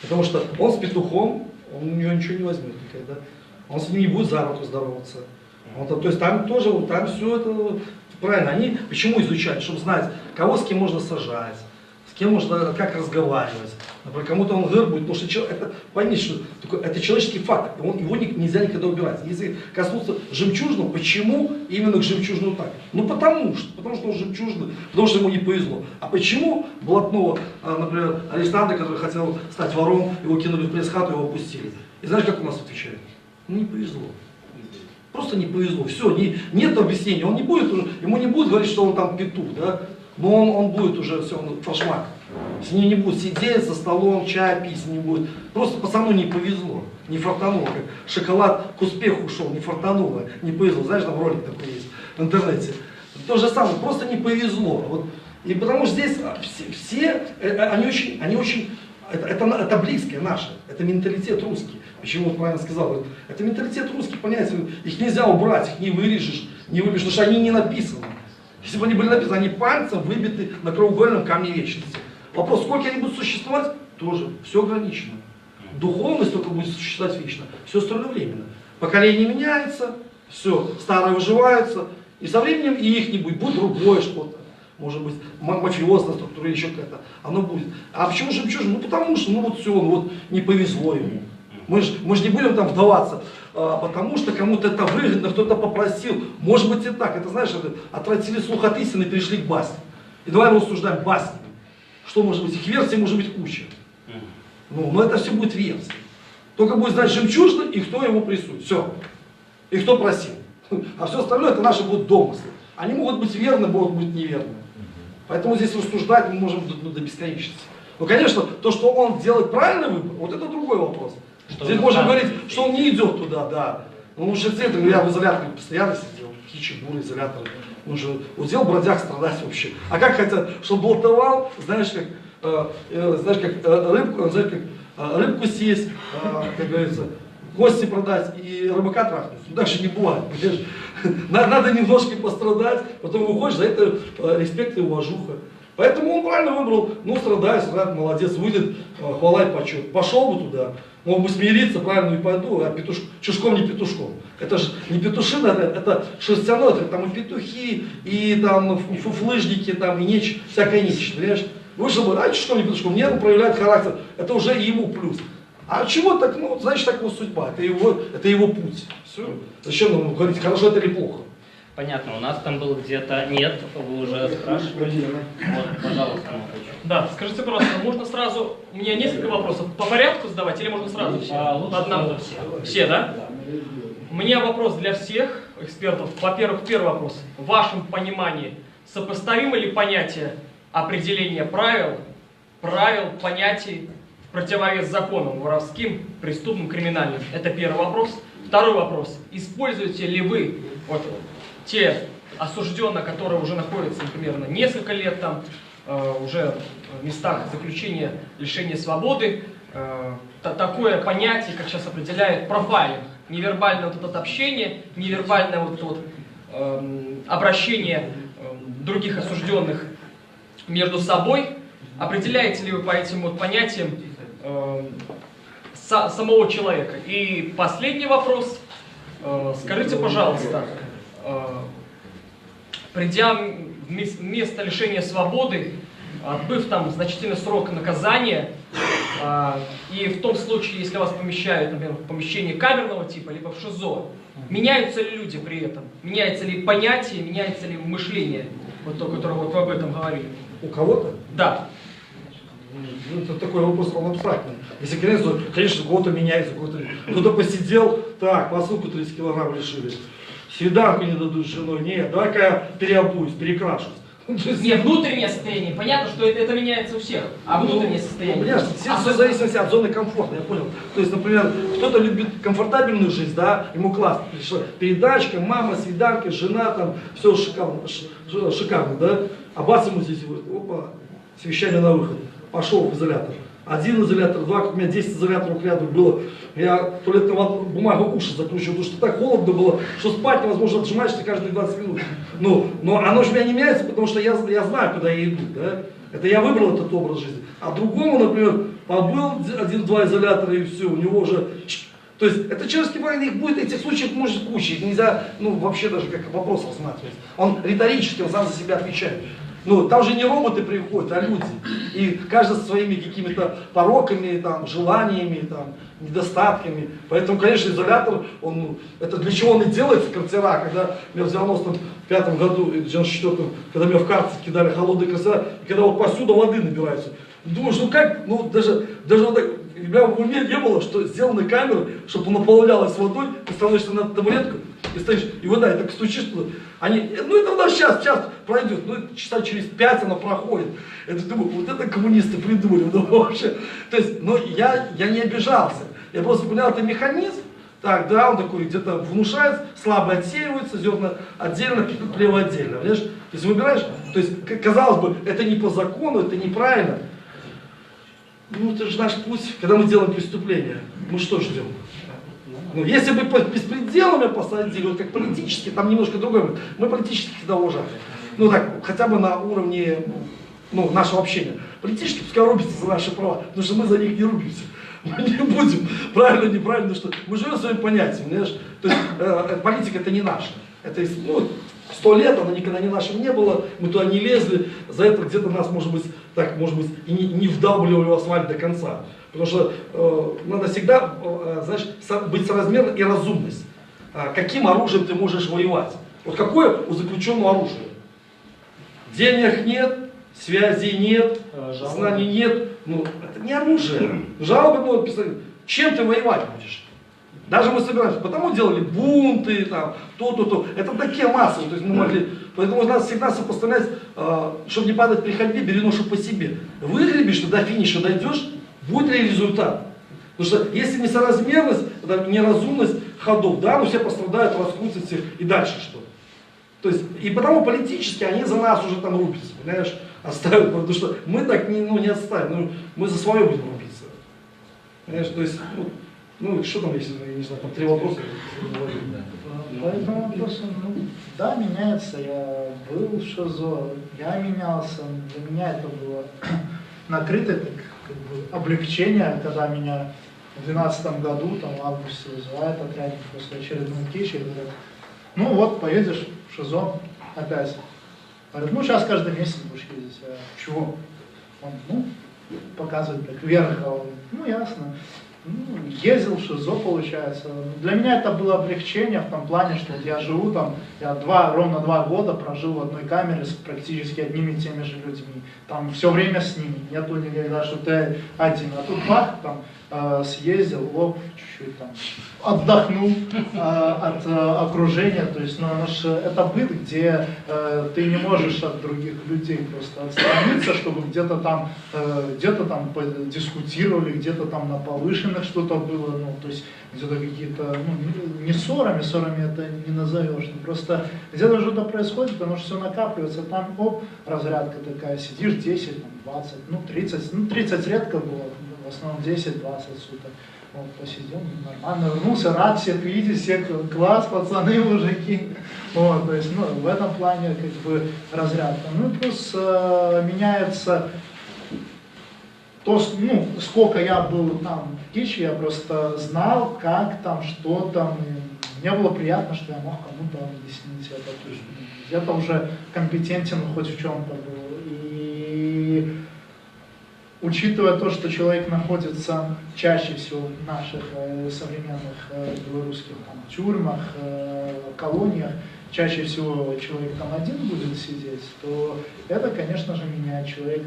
Потому что он с петухом, он у него ничего не возьмет никогда. Он с ним не будет за руку здороваться. То есть там тоже, там все это правильно. Они почему изучают? Чтобы знать, кого с кем можно сажать, с кем можно, как разговаривать. Например, кому-то он гырбует, потому что это, поймите, что это человеческий факт, его нельзя никогда убирать. Если коснуться жемчужного, почему именно к жемчужному так? Потому что он жемчужный, потому что ему не повезло. А почему блатного, например, арестанта, который хотел стать вором, его кинули в пресс-хату, его опустили? И знаешь, как у нас отвечают? Не повезло. Просто не повезло. Все, нет объяснения. Ему не будет говорить, что он там петух, да? Но он будет уже, все, он фашмак. С ним не будет сидеть за столом, чай пить не будет. Просто пацану не повезло, не фартануло. Как шоколад к успеху ушел, не фартануло, не повезло. Знаешь, там ролик такой есть в интернете. То же самое, просто не повезло. Вот. И потому что здесь все они очень это близкое наше, это менталитет русский. Почему он правильно сказал? Это менталитет русский, понятие, их нельзя убрать, их не вырежешь, не выбьешь, потому что они не написаны. Если бы они были написаны, они пальцем выбиты на краеугольном камне вечности. Вопрос, сколько они будут существовать, тоже все ограничено. Духовность только будет существовать вечно, все остальное временно. Поколение меняется, все, старые выживаются, и со временем и их не будет, будет другое что-то. Может быть, мафиозная структура, еще какая-то, оно будет. А почему жемчужина? Потому что, все, не повезло ему. Мы же не будем там вдаваться, потому что кому-то это выгодно, кто-то попросил. Может быть и так. Это, знаешь, отвратили слух от истины, перешли к басне. И давай мы рассуждаем баснями. Что может быть? Их версий может быть куча. Но это все будет версия. Только будет знать жемчужина и кто его прессует. Все. И кто просил. А все остальное это наши будут домыслы. Они могут быть верны, могут быть неверны. Поэтому здесь рассуждать мы можем до бесконечности. Но, конечно, то, что он делает правильный выбор, вот это другой вопрос. Здесь можно говорить, что он не идет туда, да. Ну, лучше центр, я в изоляторе постоянно сидел, кичи, буры, изоляторы. Он же удел бродяг страдать вообще. А как хотят, чтобы болтовал, знаешь, как рыбку съесть, как говорится, кости продать и рыбака трахнуть. Ну, так же не бывает, понимаешь? Надо немножко пострадать, потом выходишь, за это респект и уважуха. Поэтому он правильно выбрал, ну страдает, молодец, выйдет, хвала и почет. Пошел бы туда, мог бы смириться, правильно, и пойду, а чушком не петушком. Это же не петушина, это шерстяное, это там и петухи, и там фуфлыжники, там и всякая нечисть, понимаешь? Вышел бы, чушком не петушком, не проявляет характер, это уже ему плюс. А чего так, ну, значит, так его судьба, это его путь. Все. Зачем нам говорить, хорошо это или плохо? Понятно, у нас там был где-то... Нет, вы уже спрашивали. Вот, пожалуйста, Матвей. Да, скажите, пожалуйста, можно сразу... У меня несколько вопросов. По порядку задавать или можно сразу все? По одному. Все, да? У меня вопрос для всех экспертов. Во-первых, первый вопрос. В вашем понимании сопоставимо ли понятие определения правил, понятий в противовес законам, воровским, преступным, криминальным? Это первый вопрос. Второй вопрос. Используете ли вы те осужденные, которые уже находятся, например, на несколько лет там, уже в местах заключения, лишения свободы, такое понятие, как сейчас определяет профайлинг, невербальное вот это общение, невербальное вот это вот обращение других осужденных между собой. Определяете ли вы по этим вот понятиям самого человека? И последний вопрос. Скажите, пожалуйста, придя в место лишения свободы, отбыв там значительный срок наказания, и в том случае, если вас помещают, например, в помещение камерного типа, либо в ШИЗО, меняются ли люди при этом? Меняется ли понятие, меняется ли мышление? Вот то, которое вот вы об этом говорили. У кого-то? Да. Ну, это такой вопрос, он абстрактный. Если конечно, у кого-то меняется, кто-то посидел, так, посылку 30 килограмм решили. Свиданку не дадут с женой, нет, давай-ка я переобуюсь, перекрашусь. Нет, внутреннее состояние. Понятно, что это меняется у всех. А внутреннее состояние? Понимаешь, все в зависимости от зоны комфорта, я понял. То есть, например, кто-то любит комфортабельную жизнь, да, ему классно. Передачка, мама, свиданка, жена, там, все шикарно, да. А бац ему здесь, опа, совещание на выход. Пошел в изолятор. Один изолятор, два, у меня 10 изоляторов рядом было. Я туалетную бумагу уши закручивал, потому что так холодно было, что спать невозможно, отжимаешься каждые 20 минут. Но оно же у меня не меняется, потому что я знаю, куда я иду. Да? Это я выбрал этот образ жизни. А другому, например, побыл 1-2 изолятора и все, у него уже... То есть это человеческий войны, их будет, этих случаев может куча, их нельзя, вообще даже как вопрос рассматривать. Он риторически, он сам за себя отвечает. Там же не роботы приходят, а люди. И каждый со своими какими-то пороками, там, желаниями, там, недостатками. Поэтому, конечно, изолятор, это для чего он и делается, карцера. Когда меня в 95-м году, в 94-м, когда меня в карцер кидали холодные карцера, и когда вот посуда воды набирается. Думаешь, как, даже вот так, у меня в уме не было, что сделаны камеры, чтобы наполнялась водой, ты становишься на табуретку, и стоишь, и вода, и так стучишь туда. Это у нас час пройдет, часа через 5 она проходит. Я думаю, вот это коммунисты придумали, вообще. То есть, я не обижался, я просто понял, это механизм, так, да, он такой где-то внушает, слабо отсеивается, зерна отдельно, плево отдельно, понимаешь? То есть выбираешь, то есть, казалось бы, это не по закону, это неправильно. Это же наш путь, когда мы делаем преступление, мы что ждем? Если бы беспределами посадили, вот как политически, там немножко другое, мы политически всегда уважаем. Так, хотя бы на уровне нашего общения. Политически пускай рубятся за наши права, потому что мы за них не рубимся. Мы не будем, правильно, неправильно, что мы живем своим понятием, понимаешь? То есть политика это не наша. Это 100 лет, она никогда не нашим не было, мы туда не лезли, за это где-то нас, может быть, и не вдавливали в асфальт до конца. Потому что надо всегда, быть соразмерным и разумность. Каким оружием ты можешь воевать? Вот какое у заключенного оружие? Денег нет, связей нет, знаний нет. Это не оружие. Жалобы могут писать. Чем ты воевать будешь? Даже мы собираемся, потому делали бунты, там, то. Это такие массовые, то есть мы могли, поэтому надо всегда сопоставлять, чтобы не падать при ходьбе, бери ношу по себе. Выгребешь, что до финиша дойдешь, будет ли результат. Потому что если несоразмерность, неразумность ходов, да, все пострадают, раскрутят всех, и дальше что? То есть, и потому политически они за нас уже там рубятся, понимаешь, оставят, потому что мы так не отставим, мы за свое будем рубиться. Понимаешь, то есть, что там есть, я не знаю, там 3 вопроса. По этому вопросу, ну, да, меняется. Я был в ШИЗО, я менялся. Для меня это было накрыто как бы облегчение, когда меня в 2012 году, там, в августе, вызывает отрядник после очередной течи и говорят, ну вот, поедешь в ШИЗО опять. Говорят, ну сейчас каждый месяц будешь ездить. Я, чего? Он, ну, показывает так вверх, ну ясно. Ну, ездил в ШИЗО, получается. Для меня это было облегчение в том плане, что вот я живу там, я ровно 2 года прожил в одной камере с практически одними и теми же людьми. Там все время с ними, нету никогда, что ты один. А тут бах, там съездил, чуть-чуть там отдохнул от окружения. То есть, ну, это быт, где ты не можешь от других людей просто отстраниться, чтобы где-то там дискутировали, где-то там на повышенных что-то было, ну, то есть где-то какие-то, ну, не ссорами это не назовешь, просто где-то что-то происходит, потому что все накапливается, там, разрядка такая, сидишь 10, 20, ну, 30, 30 редко было, в основном 10-20 суток. Вот, посидел, нормально, вернулся, рад всех видеть, всех, класс, пацаны, мужики. Вот, то есть, ну, в этом плане, как бы, разрядка. Ну, плюс меняется то, ну, сколько я был там в Киче, я просто знал, как там, что там, и мне было приятно, что я мог кому-то объяснить это, то есть, где-то уже компетентен хоть в чем-то был. И учитывая то, что человек находится чаще всего в наших современных белорусских там, тюрьмах, колониях, чаще всего человек там один будет сидеть, то это, конечно же, меняет. Человек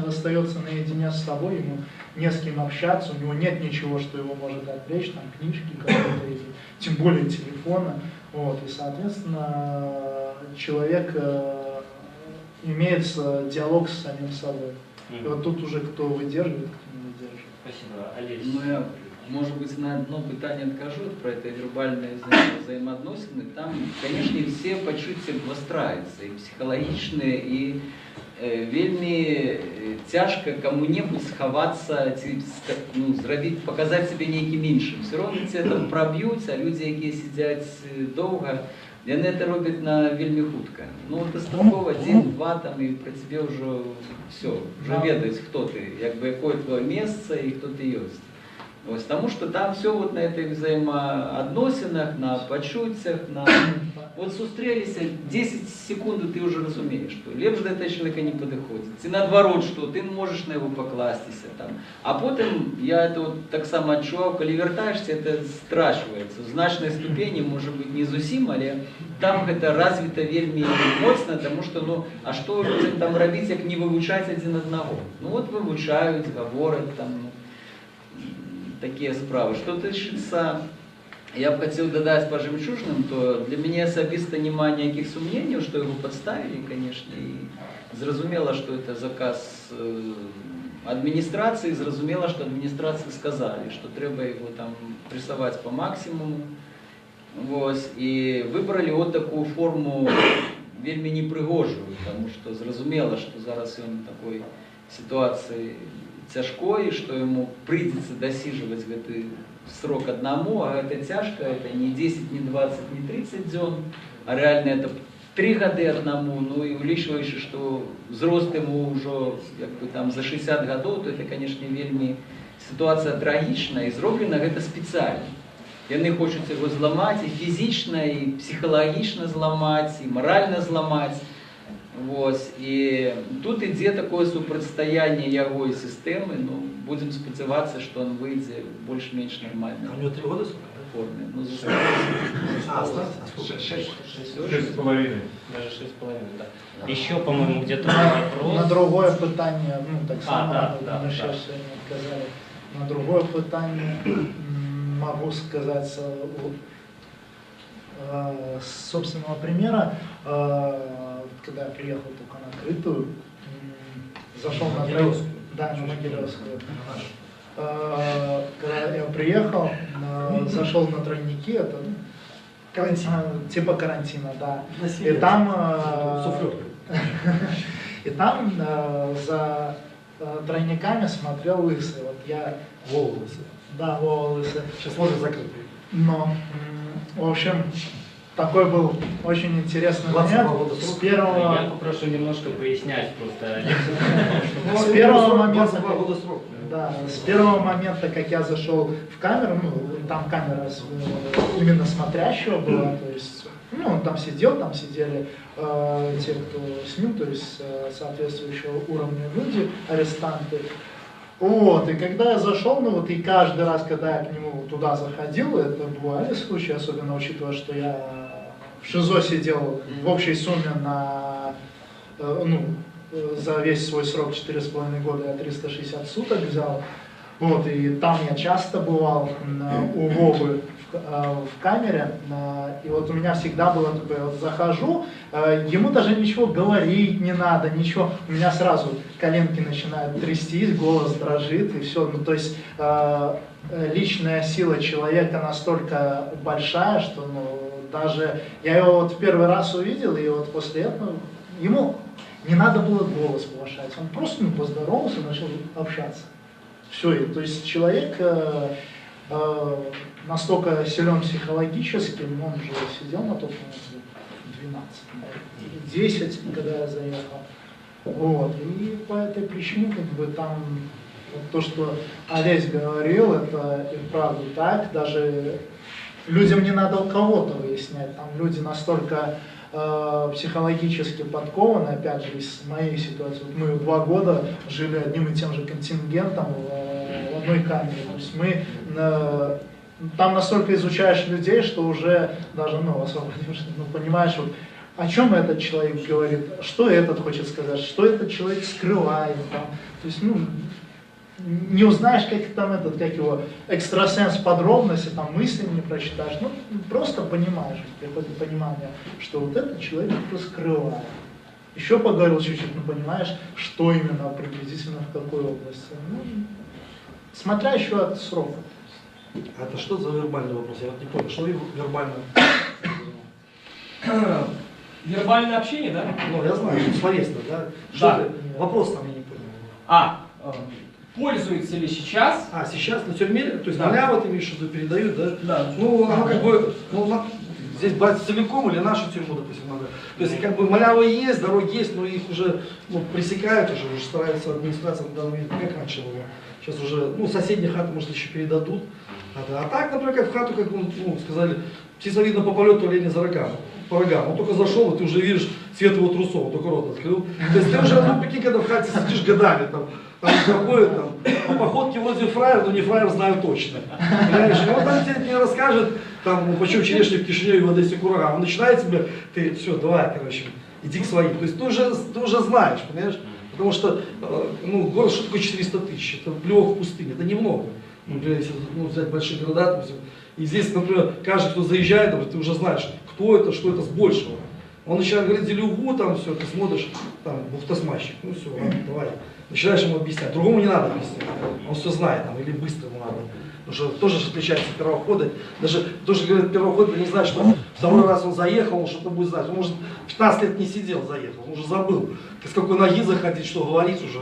остается наедине с собой, ему не с кем общаться, у него нет ничего, что его может отвлечь, там книжки какие-то, или тем более телефона. Вот, и, соответственно, человек имеет диалог с самим собой. И вот тут уже кто выдерживает, кто не выдерживает. Спасибо. Олесь. Ну, я, может быть, на одно питание откажу про это вербальное взаимоотносины. Там, конечно, все почуття обостраються, і психологічне, і вельми тяжко кому-нибудь сховаться, ну, показать себе неким іншим. Все равно це там проб'ють, а люди, які сидять довго, вони це роблять на вельми хутко. Ну, достатково день-два, там, і про тебе вже все, вже ведають, хто ти, якби, яке твоє місце і хто ти є. Ось, тому що там все вот на этих взаимоотносинах, на почуттях, на... Вот зустрілися, 10 секунд ты уже розумієш, що лепш до этого человека не подходит. І наоборот, що ти можеш на його покластися. Там. А потім, я это вот так само відчував, коли вертаєшся, це страшується. В значній ступені, може бути, не зовсім, але там це розвито вельми моцно, тому що, ну, а що людям там робити, як не вивчати один одного? Ну от вивчають, говорять там, такие справы. Что тычится, я бы хотел додать по жемчужным, то для меня особисто нема никаких сомнений, что его подставили, конечно, и зразумело, что это заказ администрации, зразумело, что администрации сказали, что треба его там прессовать по максимуму, вот, и выбрали вот такую форму вельми непригожую, потому что зразумело, что зараз он в такой ситуации тяжкой, что ему придется досиживать гэты срок одному, а это тяжко, это не 10, не 20, не 30 дён, а реально это 3 годы одному, ну и улічваючи, что взрослому уже как бы, там, за 60 годов, то это, конечно, вельми ситуация трагична, и зроблено это специально. Яны хочуць его зламаць и физично, и психологично зламаць, и морально зламаць. Вот. И тут ідзе такое супрацьстаянне яго і сістэмы, ну, будем спадзявацца, что он выйдзе больш-менш нормально. У него 3 года сколько? Форме. Ну, за 6,5. Даже 6,5, да. Еще, по-моему, где-то вопрос. На другое питание, ну, так само, да, мы сейчас не отказали. На другое питание могу сказать с собственного примера. Когда я приехал только на Крытую, зашел на Могилевскую. Да, на Могилевскую. Когда я приехал, зашел на тройники, это карантин. Типа карантина, да. И там, за тройниками смотрел лысый. Вот я... Вова лысый. Да, Вова лысый. Сейчас можно закрыть. Но, в общем, такой был очень интересный момент. С первого... Я попрошу немножко пояснять просто. С первого момента, да, с первого момента, как я зашел в камеру, ну, там камера именно смотрящего была, то есть, ну, он там сидел, там сидели те, кто с ним, то есть соответствующего уровня люди, арестанты. Вот, и когда я зашел, ну вот и каждый раз, когда я к нему туда заходил, это бывали случаи, особенно учитывая, что я в ШИЗО сидел в общей сумме на, ну, за весь свой срок 4,5 года я 360 суток взял. Вот, и там я часто бывал у Вовы в камере, и вот у меня всегда было такое, вот захожу, ему даже ничего говорить не надо, ничего, у меня сразу коленки начинают трястись, голос дрожит и все, ну то есть личная сила человека настолько большая, что ну, даже я его вот в первый раз увидел, и вот после этого ему не надо было голос повышать, он просто ну, поздоровался и начал общаться. Все, то есть человек настолько силен психологически, он же сидел на тот момент 12, 10, когда я заехал. Вот, и по этой причине, как бы там, вот то, что Олесь говорил, это и правда так, даже людям не надо у кого-то выяснять, там люди настолько психологически подкованы, опять же, из моей ситуации. Вот мы 2 года жили одним и тем же контингентом в одной камере. То есть мы там настолько изучаешь людей, что уже даже ну, освободившись, ну, понимаешь, вот, о чем этот человек говорит, что этот хочет сказать, что этот человек скрывает. Там. То есть, ну, не узнаешь, как там этот, как его, экстрасенс подробности, там мысли не прочитаешь, ну, просто понимаешь, приходит понимание, что вот этот человек что-то скрывает. Еще поговорил чуть-чуть, ну, понимаешь, что именно приблизительно в какой области. Ну, смотря еще от срока. А это что за вербальный вопрос? Я вот не понял, что вербально? Вербальное общение, да? Ну, я знаю, словесно, да? Да. Вопрос там я не понял. Пользуется ли сейчас? Сейчас на тюрьме, то есть наляво ты имеешь в виду, передают, да? Да. Ну, оно как бы, ну, здесь брать целиком или нашу тюрьму, допустим, надо. То есть как бы малявы есть, дороги есть, но их уже ну, пресекают, уже стараются администрация, как раньше было. Сейчас уже, ну, соседние хаты, может, еще передадут. А так, например, как в хату, как ну, сказали, птица видно по полету, оленя за рогам. По рогам. Он только зашел, и ты уже видишь цвет его трусов, он только рот открыл. То есть ты уже, ну, прикинь, когда в хате сидишь годами, там заходит, там, по походке вроде фраер, но не фраер, знаю точно. Понимаешь? И он там тебе не расскажет, там, почему черешни в Кишиневе в Одессе курага. Он начинает тебе, ты, все, давай, короче, иди к своим. То есть ты уже знаешь, понимаешь? Потому что, ну, город, что такое 400 тысяч? Это плевок в пустыне, это немного. Например, если взять большие города, допустим, и здесь, например, каждый, кто заезжает, ты уже знаешь, кто это, что это с большего. Он начинает говорить делюгу, там все, ты смотришь, там, бухтосмащик, ну все, ладно, давай. Начинаешь ему объяснять. Другому не надо объяснять, он все знает, там, или быстро ему надо. Потому что тоже отличается от первохода. Даже тоже говорят, первоход не знает, что второй раз он заехал, он что-то будет знать. Он, может, 15 лет не сидел, заехал, он уже забыл, с какой ноги заходить, что говорить уже.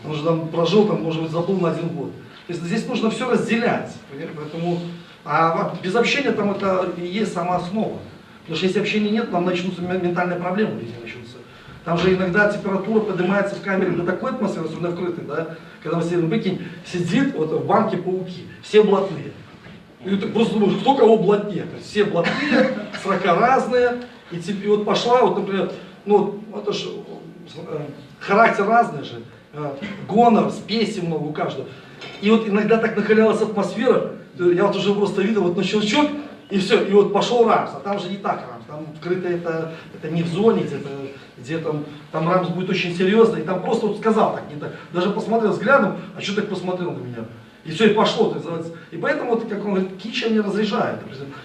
Он уже там прожил, там, может быть, забыл на 1 год. То есть здесь нужно все разделять. Поэтому, а без общения там это и есть сама основа. Потому что если общения нет, там начнутся ментальные проблемы, люди начнутся. Там же иногда температура поднимается в камере до такой атмосферы, особенно вкрытой, да, когда вы сидите, ну, прикинь, сидит вот в банке пауки, все блатные. И ты просто думаешь, кто кого блатнее. То есть все блатные, срока разные, и вот пошла, вот, например, ну, это же характер разный же, гонор, спеси много у каждого. И вот иногда так накалялась атмосфера, я вот уже просто видел, вот на щелчок, и все, и вот пошел рамс, а там же не так рамс, там вкрыто это не в зоне, где там рамс будет очень серьезно, и там просто вот сказал так, не так, даже посмотрел взглядом, а что так посмотрел на меня? И все, и пошло, так называется. И поэтому, вот, как он говорит, кича не разрешает,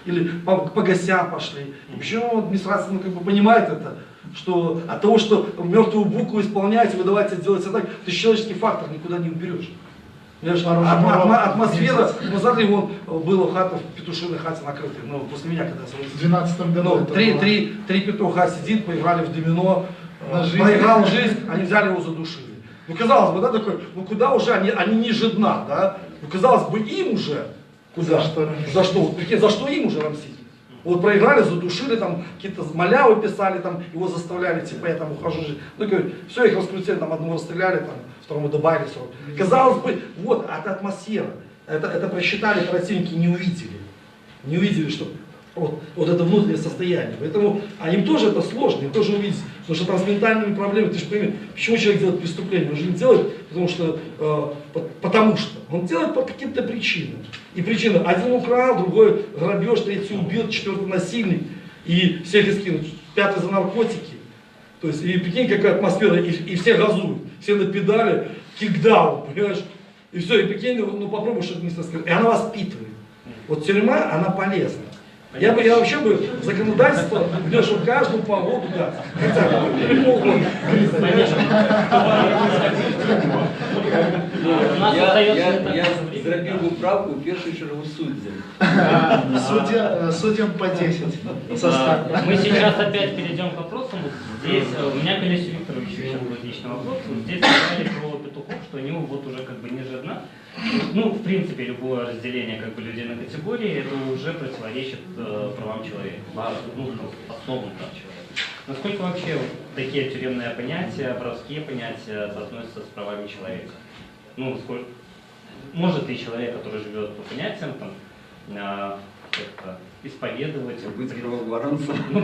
или по гостям пошли. И почему администрация ну, как бы понимает это, что от того, что мертвую букву исполняете, вы давайте делать так, ты человеческий фактор никуда не уберешь. Атмосфера, ну смотри, вон была хата в петушиной хате накрытой, ну после меня, когда я свой. В 12 году. Ну, три петуха сидит, поиграли в домино, проиграл жизнь, они взяли его задушили. Ну казалось бы, да, такой, ну куда уже, они ниже дна, да? Ну казалось бы, им уже, куда? За что им уже рамсить? Вот проиграли, задушили, там какие-то малявы писали, там его заставляли, типа я там ухожу жить. Ну, говорю, все, их раскрутили, там одного расстреляли, там второму добавили срок. Казалось бы, вот, это атмосфера. Это просчитали, противники не увидели. Не увидели, что вот это внутреннее состояние. Поэтому им тоже это сложно, им тоже увидеть. Потому что там с ментальными проблемами, ты же пойми, почему человек делает преступление? Он же не делает, потому что. Он делает по каким-то причинам. И причины: один украл, другой грабеж, третий убил, четвертый насильник. И всех искинут, пятый за наркотики. То есть, и прикинь, какая атмосфера, и все газуют, все на педали, кикдаун, понимаешь? И все, и прикинь, ну попробуй что-то не сказать. И она воспитывает. Вот тюрьма, она полезна. Я вообще бы законодательство внес, чтобы каждую погоду, да, хотя бы полгода. Я зробив би правку, в першу чергу суддям. Судьям по 10 состав. Мы сейчас опять перейдем к вопросам. Здесь у меня к Олесю Викторовичу еще был отличный вопрос. Вот здесь сказали про петухов, что они вот уже как бы ниже дна. Ну, в принципе, любое разделение как бы людей на категории, это уже противоречит правам человека, ну, основам прав человека. Насколько вообще вот такие тюремные понятия, воровские понятия соотносятся с правами человека? Ну, сколько, может ли человек, который живет по понятиям, там, как-то исповедовать, быть правооборонцем? Ну,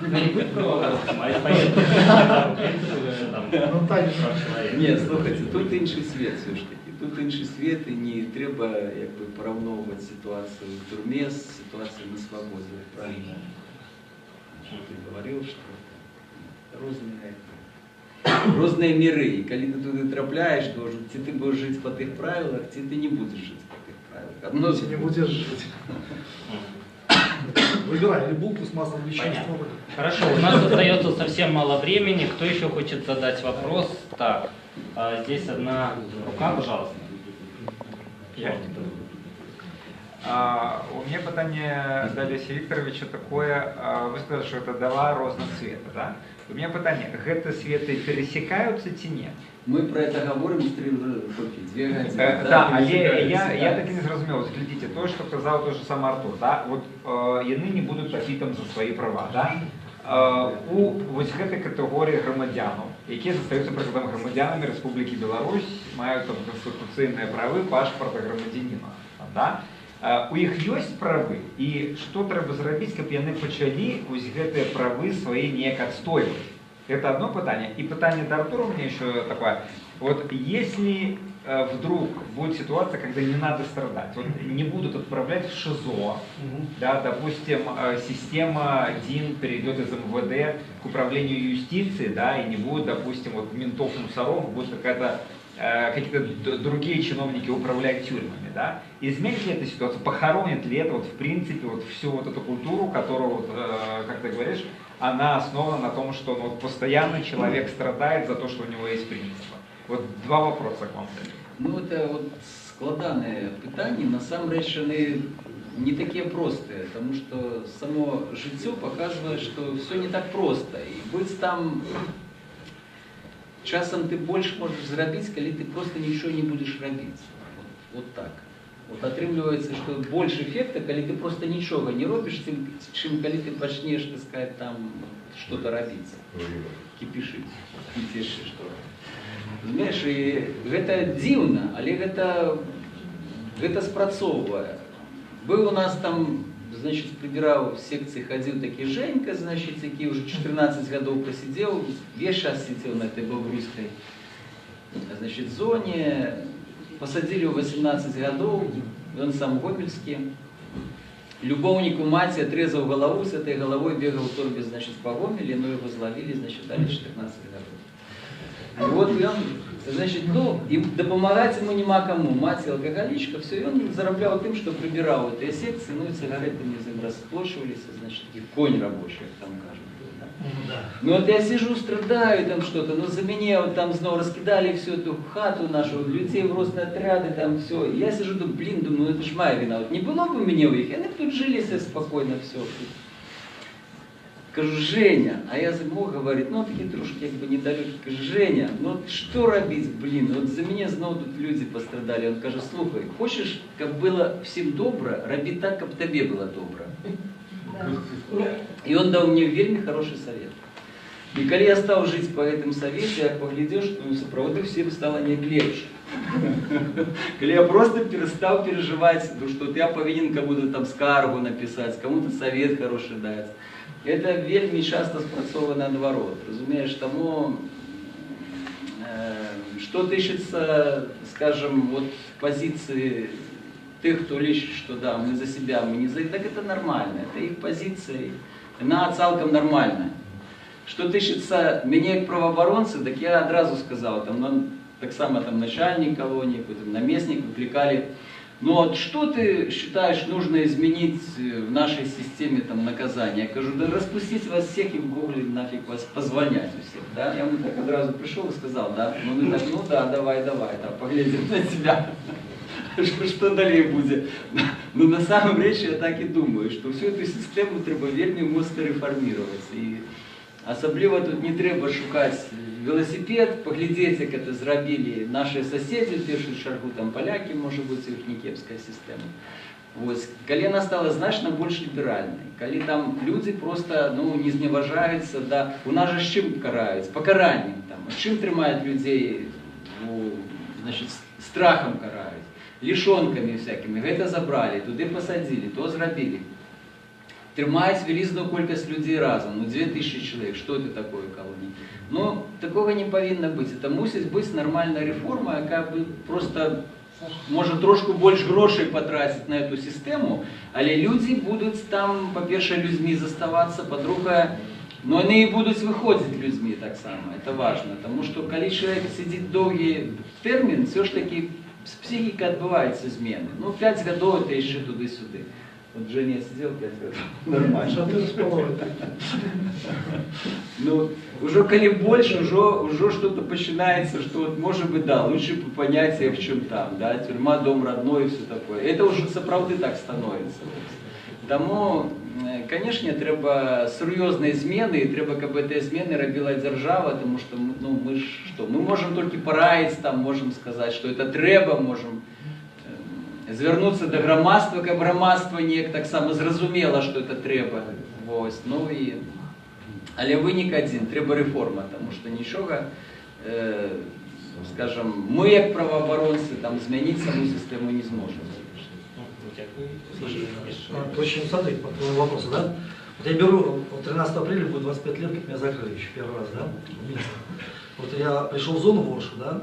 не быть правооборонцем, а исповедовать, в принципе, там, прав человека. Ні, слухайте, тут інший світ все ж таки. Тут інший світ, і не треба якби порівнювати ситуацію в тюрмі з ситуацією на свободі. Правильно? Ти говорив, що різні міри. І коли ти туди трапляєш, то ці ти будеш жити по тих правилах, ці ти не будеш жити по тих правилах. Ты не будешь жить. Выбирай, или булку с маслом вещества. Хорошо, у нас остается совсем мало времени. Кто еще хочет задать вопрос? Так, здесь одна рука, пожалуйста. У меня питание до Олеся Викторовича такое, вы сказали, что это дала розных цвета, да? У меня питание, гэты светы пересекаются ці не? Мы про это говорим з 2 години. Да, але я так і не зрозумів. Ось глядите, то, що казав той же самий Артур, да? Вот яны не будуть платити за свої права, да? У ось гэтай категорії громадянів, які застаються, прикладом, громадянами Республіки Білорусь, мають там конституційні прави пашпорта громадянина, да? У іх ёсць правы, і што трэба зрабіць, каб яны пачалі вось гэтыя правы свае неяк адстойваць? Это одно питание. И питание до Артура у меня еще такое. Вот если вдруг будет ситуация, когда не надо страдать, вот не будут отправлять в ШИЗО, да, допустим, система ДИН перейдет из МВД к управлению юстиции, да, и не будет, допустим, вот ментов-мусоров, будет какие-то другие чиновники управлять тюрьмами, да? Изменит ли эта ситуация, похоронит ли это вот в принципе вот всю вот эту культуру, которую, вот, как ты говоришь, она основана на том, что вот, постоянно человек страдает за то, что у него есть принципы. Вот два вопроса к вам. Ну, это вот складанные питания, насамрэч, они не такие простые, потому что само жыццё показывает, что все не так просто. И быть там, часом ты больше можешь зрабіць, калі ты просто ничего не будешь рабіць. Вот так. Вот атрымліваецца, что больше эффекта, калі ты просто ничего не робишь, чым калі ты пачнеш, так сказать, там что-то рабіць, кіпішыць, кіпішыць, что. Знаешь, и гэта дзіўна, але гэта спрацоўвае. Был у нас там, значит, прибирал в секции, ходил таки Женька, значит, який уже 14 годов просидел, весь час сидел на этой Бобруйской, значит, зоне. Посадили его 18 годов, он сам гомельский. Любовнику мать отрезал голову, с этой головой бегал в торбе, значит, по Гомеле, но его зловили, значит, дали 14 годов. И вот и он, значит, ну, и допомагать ему нема кому. Мать алкоголичка, все, и он зарабатывал тем, что прибирал этой секции, ну и сигаретами расплошивались, значит, таких конь рабочих, там кажут. Ну вот я сижу, страдаю там что-то, но за меня вот там снова раскидали всю эту хату нашу, людей в розные отряды, там все. Я сижу, думаю, блин, думаю, это ж моя вина. Вот не было бы меня у них, они бы тут жили себе спокойно, все. Кажу, Женя, а я забыл, говорит, ну такие трошки как бы недалеки. Кажу, Женя, ну что робить, блин, вот за меня снова тут люди пострадали. Он каже, слухай, хочешь, как было всем добро, роби так, как тебе было добро. И он дал мне вельми хороший совет. И когда я стал жить по этому совету, я поглядел, что сопроводы всем стало не легче. Когда я просто перестал переживать, что я повинен кому-то там скаргу написать, кому-то совет хороший дать. Это вельми часто спрацовано наоборот. Разумеешь, тому, что тыщется, скажем, вот позиции тех, кто лишь, что да, мы за себя, мы не за... Так это нормально, это их позиция, она цалком нормальная. Что тыщется меня як правооборонцы, так я одразу сказал, там, ну, так само там начальник колонии, какой-то наместник выкликали. Ну вот что ты считаешь нужно изменить в нашей системе там наказания? Я говорю, да распустить вас всех и в гугле нафиг вас позвонять у всех. Да? Я ему так одразу пришел и сказал, да, ну так, ну да, давай, да, поглядим на тебя. Что далее будет? Но на самом деле я так и думаю, что всю эту систему треба вельми моцно реформировать. И особливо тут не треба шукать велосипед, поглядеть, как это зробили наши соседи, в першую чергу там поляки, может быть, их не кепская система. Вот. Коли она стала значно больше либеральной, коли там люди просто ну, не зневажаются, да, у нас же с чем карают? С покаранием, там, с чем тримают людей, ну, значит, страхом карают, лишонками всякими, это забрали, туди посадили, то зробили. Тримають велизну кількість людей разом, ну 2000 человек, что это такое колонии? Ну, такого не повинно быть. Это мусить быть нормальная реформа, яка бы просто може трошку більше грошей потратити на эту систему, але люди будуть там, по-перше, людьми заставатися, по-друге, но вони і будуть виходити людьми так само, це важливо. Тому що коли чоловік сидить довгий термін, все ж таки з психікою відбуваються зміни. Ну, 5 років це ще туди-сюди. Вот Женя сидел 5 лет, нормально. Ну, уже коли больше, уже что-то начинается, что вот может быть, да, лучше по понятиям, чем там, да, тюрьма, дом родной и все такое. Это уже соправды так становится. Тому, конечно, треба серйозні зміни, і треба, щоб ці зміни робила держава, тому що ну, ми ж що, ми можемо тільки порадити, там, можемо сказати, що це треба, можемо звернутися до громадства, як громадство ніяк так само зрозуміло, що це треба. Ось, ну, і... Але винік один, треба реформа, тому що нічого, скажем, мы, як правооборонцы, там, змінити саму систему не зможемо. Очень смотри, по твоему вопросу, да? Вот я беру, 13 апреля будет 25 лет, как меня закрыли еще первый раз, да, в Минске. Вот я пришел в зону Воршу, да,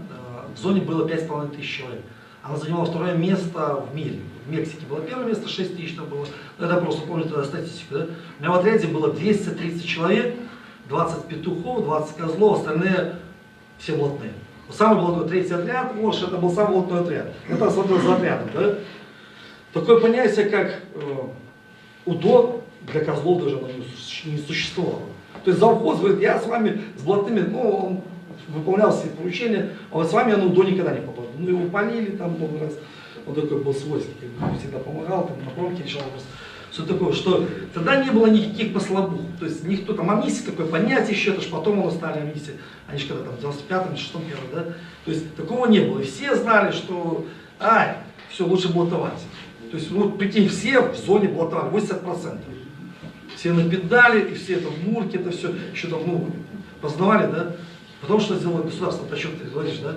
в зоне было 5500 человек. Она занимала второе место в мире. В Мексике было первое место, 6000 там было. Это просто, помню тогда статистику, да? У меня в отряде было 230 человек, 20 петухов, 20 козлов, остальные все блатные. Самый блатной третий отряд, Ворш, это был самый блатной отряд. Это смотрел за отрядом, да? Такое понятие, как УДО, для козлов даже оно не существовало. То есть завхоз говорит, я с вами, с блатными, ну, он выполнял все поручения, а вот с вами он УДО никогда не попал. Ну, его полили там много раз, он такой был свойский, всегда помогал, там, на промке решал вопрос. Все такое, что тогда не было никаких послабух, то есть никто там, амнистия такое понятие еще, это ж потом оно стали амнистии, они же когда там в 95-м, 6-м первый, да, то есть такого не было, и все знали, что, все, лучше блатовать. То есть, ну, прикинь, все в зоне блатовали, 80%. Все напедали, и все это в Мурке, это все еще там, ну, познавали, да. Потом что сделало государство, о чем ты говоришь, да?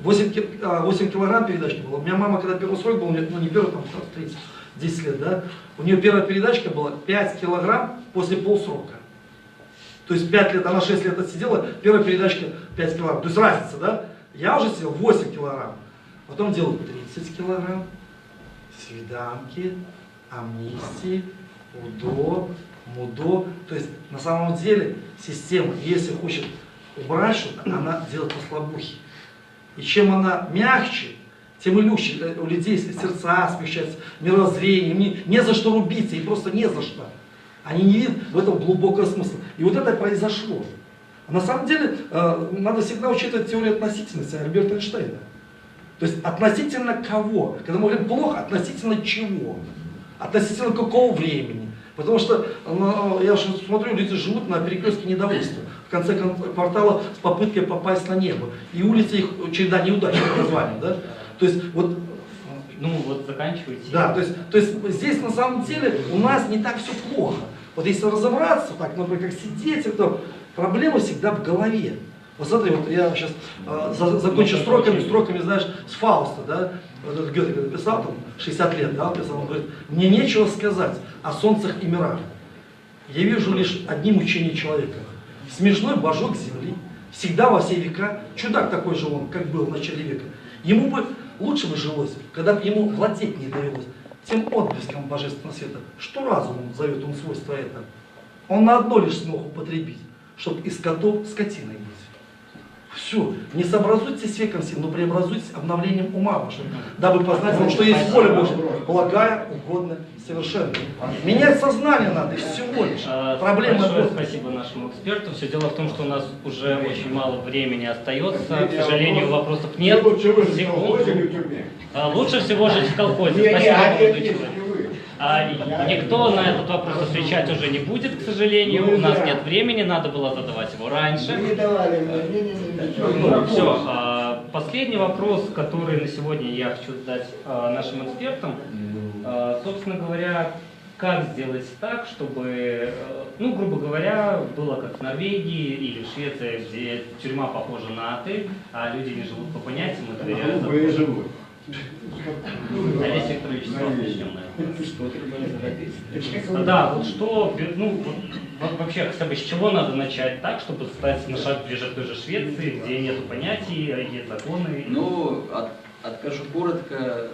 8 килограмм передачки было. У меня мама, когда первый срок был, ну не первый, там 30, 10 лет, да, у нее первая передачка была 5 килограмм после полсрока. То есть 5 лет, она 6 лет отсидела, первая передачка 5 килограмм. То есть разница, да? Я уже сидел 8 килограмм, потом делал 30 килограмм, свиданки, амнистии, УДО, МУДО. То есть на самом деле система, если хочет убрать что-то, она делает по слабухе. И чем она мягче, тем и легче у людей сердца смягчаются, мировоззрение, им не за что рубиться, и просто не за что. Они не видят в этом глубокого смысла. И вот это произошло. А на самом деле надо всегда учитывать теорию относительности Альберта Эйнштейна. То есть относительно кого? Когда мы говорим плохо, относительно чего? Относительно какого времени? Потому что я же смотрю, люди живут на перекрестке недовольства. В конце квартала с попыткой попасть на небо. И улица их череда неудач, название, да? То есть вот Ну вот заканчивайте. Да, то есть здесь на самом деле у нас не так все плохо. Вот если разобраться, так, например, как сидеть, то проблема всегда в голове. Вот смотри, вот я сейчас закончу строками, знаешь, с Фауста, да, вот этот Гёте, когда писал, там, 60 лет, да, он писал, он говорит, мне нечего сказать о солнцах и мирах. Я вижу лишь одни мучения человека. Смешной божок земли, всегда во все века, чудак такой же он, как был в начале века. Ему бы лучше бы жилось, когда бы ему владеть не довелось тем отблеском божественного света, что разумом зовет он свойство это. Он на одно лишь смог употребить, чтоб из скотов скотиной быть. Все, не сообразуйтесь с веком сим, но преобразуйтесь обновлением ума вашего, дабы познать, что есть воля Божья, благая, угодная, совершенная. Менять сознание надо, и всего лишь. Проблема Большое спасибо нашему эксперту. Все дело в том, что у нас уже очень мало времени остается. К сожалению, вопросов нет. Лучше всего жить в колхозе. Спасибо, молодой человек. Никто на этот вопрос отвечать уже не будет, к сожалению. У нас нет времени, надо было задавать его раньше. Все. Последний вопрос, который на сегодня я хочу задать нашим экспертам. Собственно говоря, как сделать так, чтобы, ну, грубо говоря, было как в Норвегии или в Швеции, где тюрьма похожа на отель, а люди не живут по понятиям и доверяют. Олег Викторович, с вас начнем, наверное. Да, вот что, ну, вот вообще, хотя бы с чего надо начать так, чтобы стать на шаг ближе к той же Швеции, где нету понятий, есть законы? Ну, откажу коротко,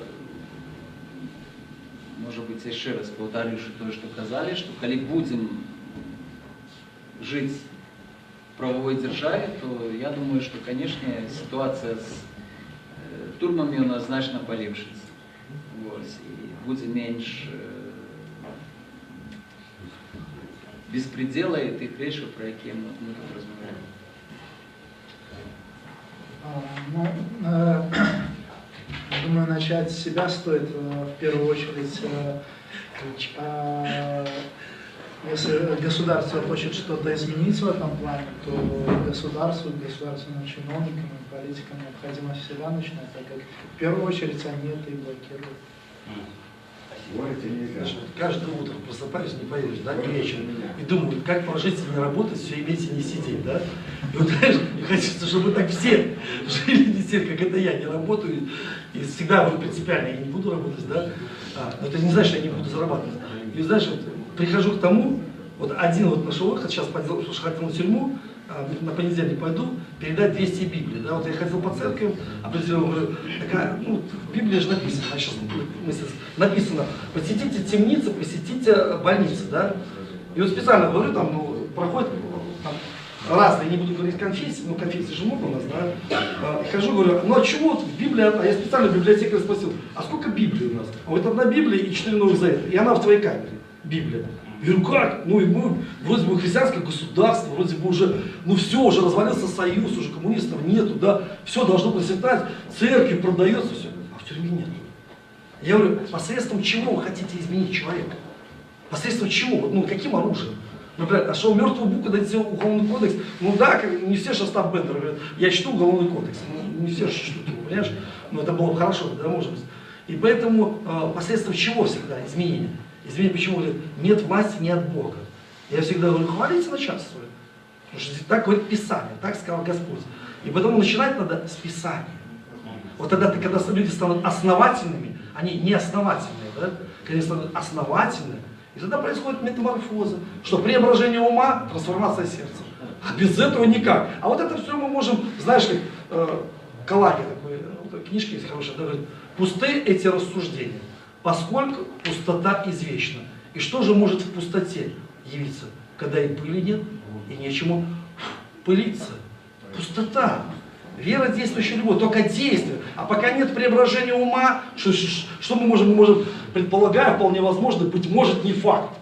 может быть, еще раз повторю, что то, что казали, что коли будем жить в правовой державе, то я думаю, что, конечно, ситуация с турмами у нас значно поліпшиться. І буде менш безпредела і тих речей, про які ми тут розмовляємо. Думаю, начать с себя стоит в первую очередь. Если государство хочет что-то изменить в этом плане, то государству, государственным чиновникам и политикам необходимо с себя начинать, так как в первую очередь они это и блокируют. Каждое утро просыпаюсь, не поверишь, да, вечером, и думаю, как прожить и не работать, все иметь и не сидеть, да. И вот, знаешь, хочется, чтобы так все жили не все, как это я, не работаю, и всегда говорю принципиально, я не буду работать, да. Но это не значит, что я не буду зарабатывать. И знаешь, вот, прихожу к тому, вот один вот нашел выход, сейчас хотел на тюрьму, на понедельник пойду передать 200 Библий. Да? Вот я ходил по церкви, определенно говорю, такая, ну, в Библии же написано, а сейчас написано, посетите темницы, посетите больницы. Да? И вот специально говорю, там, ну, проходит там, разные, не буду говорить конфессии, ну конфессии же много у нас, да. И хожу, говорю, ну а чего вот в Библии, я специально библиотекаря спросил, а сколько Библий у нас? А вот одна Библия и 4 Новых Завета, и она в твоей камере, Библия. Я говорю, как? Ну и мы, вроде бы христианское государство, вроде бы уже, ну все, уже развалился союз, уже коммунистов нету, да, все должно процветать, церковь продается, все, а в тюрьме нету. Я говорю, посредством чего вы хотите изменить человека? Посредством чего? Ну каким оружием? Например, а что мертвую букву дайте уголовный кодекс? Ну да, не все же Остап Бендер говорят, я чту уголовный кодекс, ну, не все же чтут, понимаешь? Ну это было бы хорошо, да, может быть. И поэтому посредством чего всегда изменения? Изменение почему? Говорят, нет власти, не от Бога. Я всегда говорю, хвалите начальство. Потому что так говорит Писание, так сказал Господь. И поэтому начинать надо с Писания. Вот тогда, когда люди станут основательными, они не основательные, да? Когда они станут основательными, и тогда происходит метаморфоза, что преображение ума, трансформация сердца. А без этого никак. А вот это все мы можем, знаешь, как Калаги такой, книжки есть хорошие, да, говорит, пусты эти рассуждения, поскольку пустота извечна. И что же может в пустоте явиться, когда и пыли нет, и нечему пылиться? Пустота. Вера, действующая любовь, только действие. А пока нет преображения ума, что мы можем? Мы можем, предполагая, вполне возможно, быть может, не факт.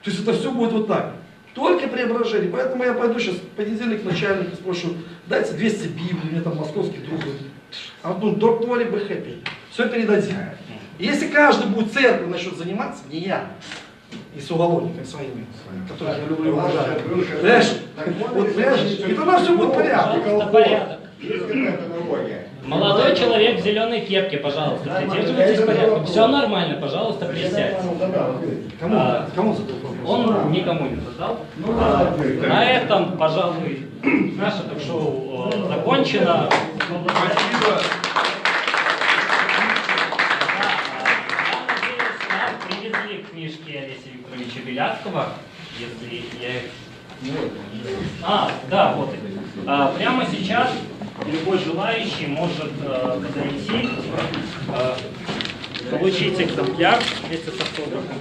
То есть это все будет вот так. Только преображение. Поэтому я пойду сейчас в понедельник начальника спрошу, дайте 200 Библий, мне там московский друг. А ну, don't worry, be happy. Все передадим. Если каждый будет церковью начнет заниматься, не я, и с уголовниками своими, которых я люблю и уважаю. Понимаешь? Вот, понимаешь? И тогда все будет порядок. Есть какая-то аналогия. Молодой человек в зеленой кепке, пожалуйста, придерживайтесь порядка. Все нормально, пожалуйста, присядьте. Кому задал вопрос? Он никому не задал. На этом, пожалуй, наше ток-шоу закончено. Спасибо. Привезли книжки Олеся Викторовича Беляцкого, если я их... Да, вот. Прямо сейчас любой желающий может подойти, получить экземпляр вместе с автографом.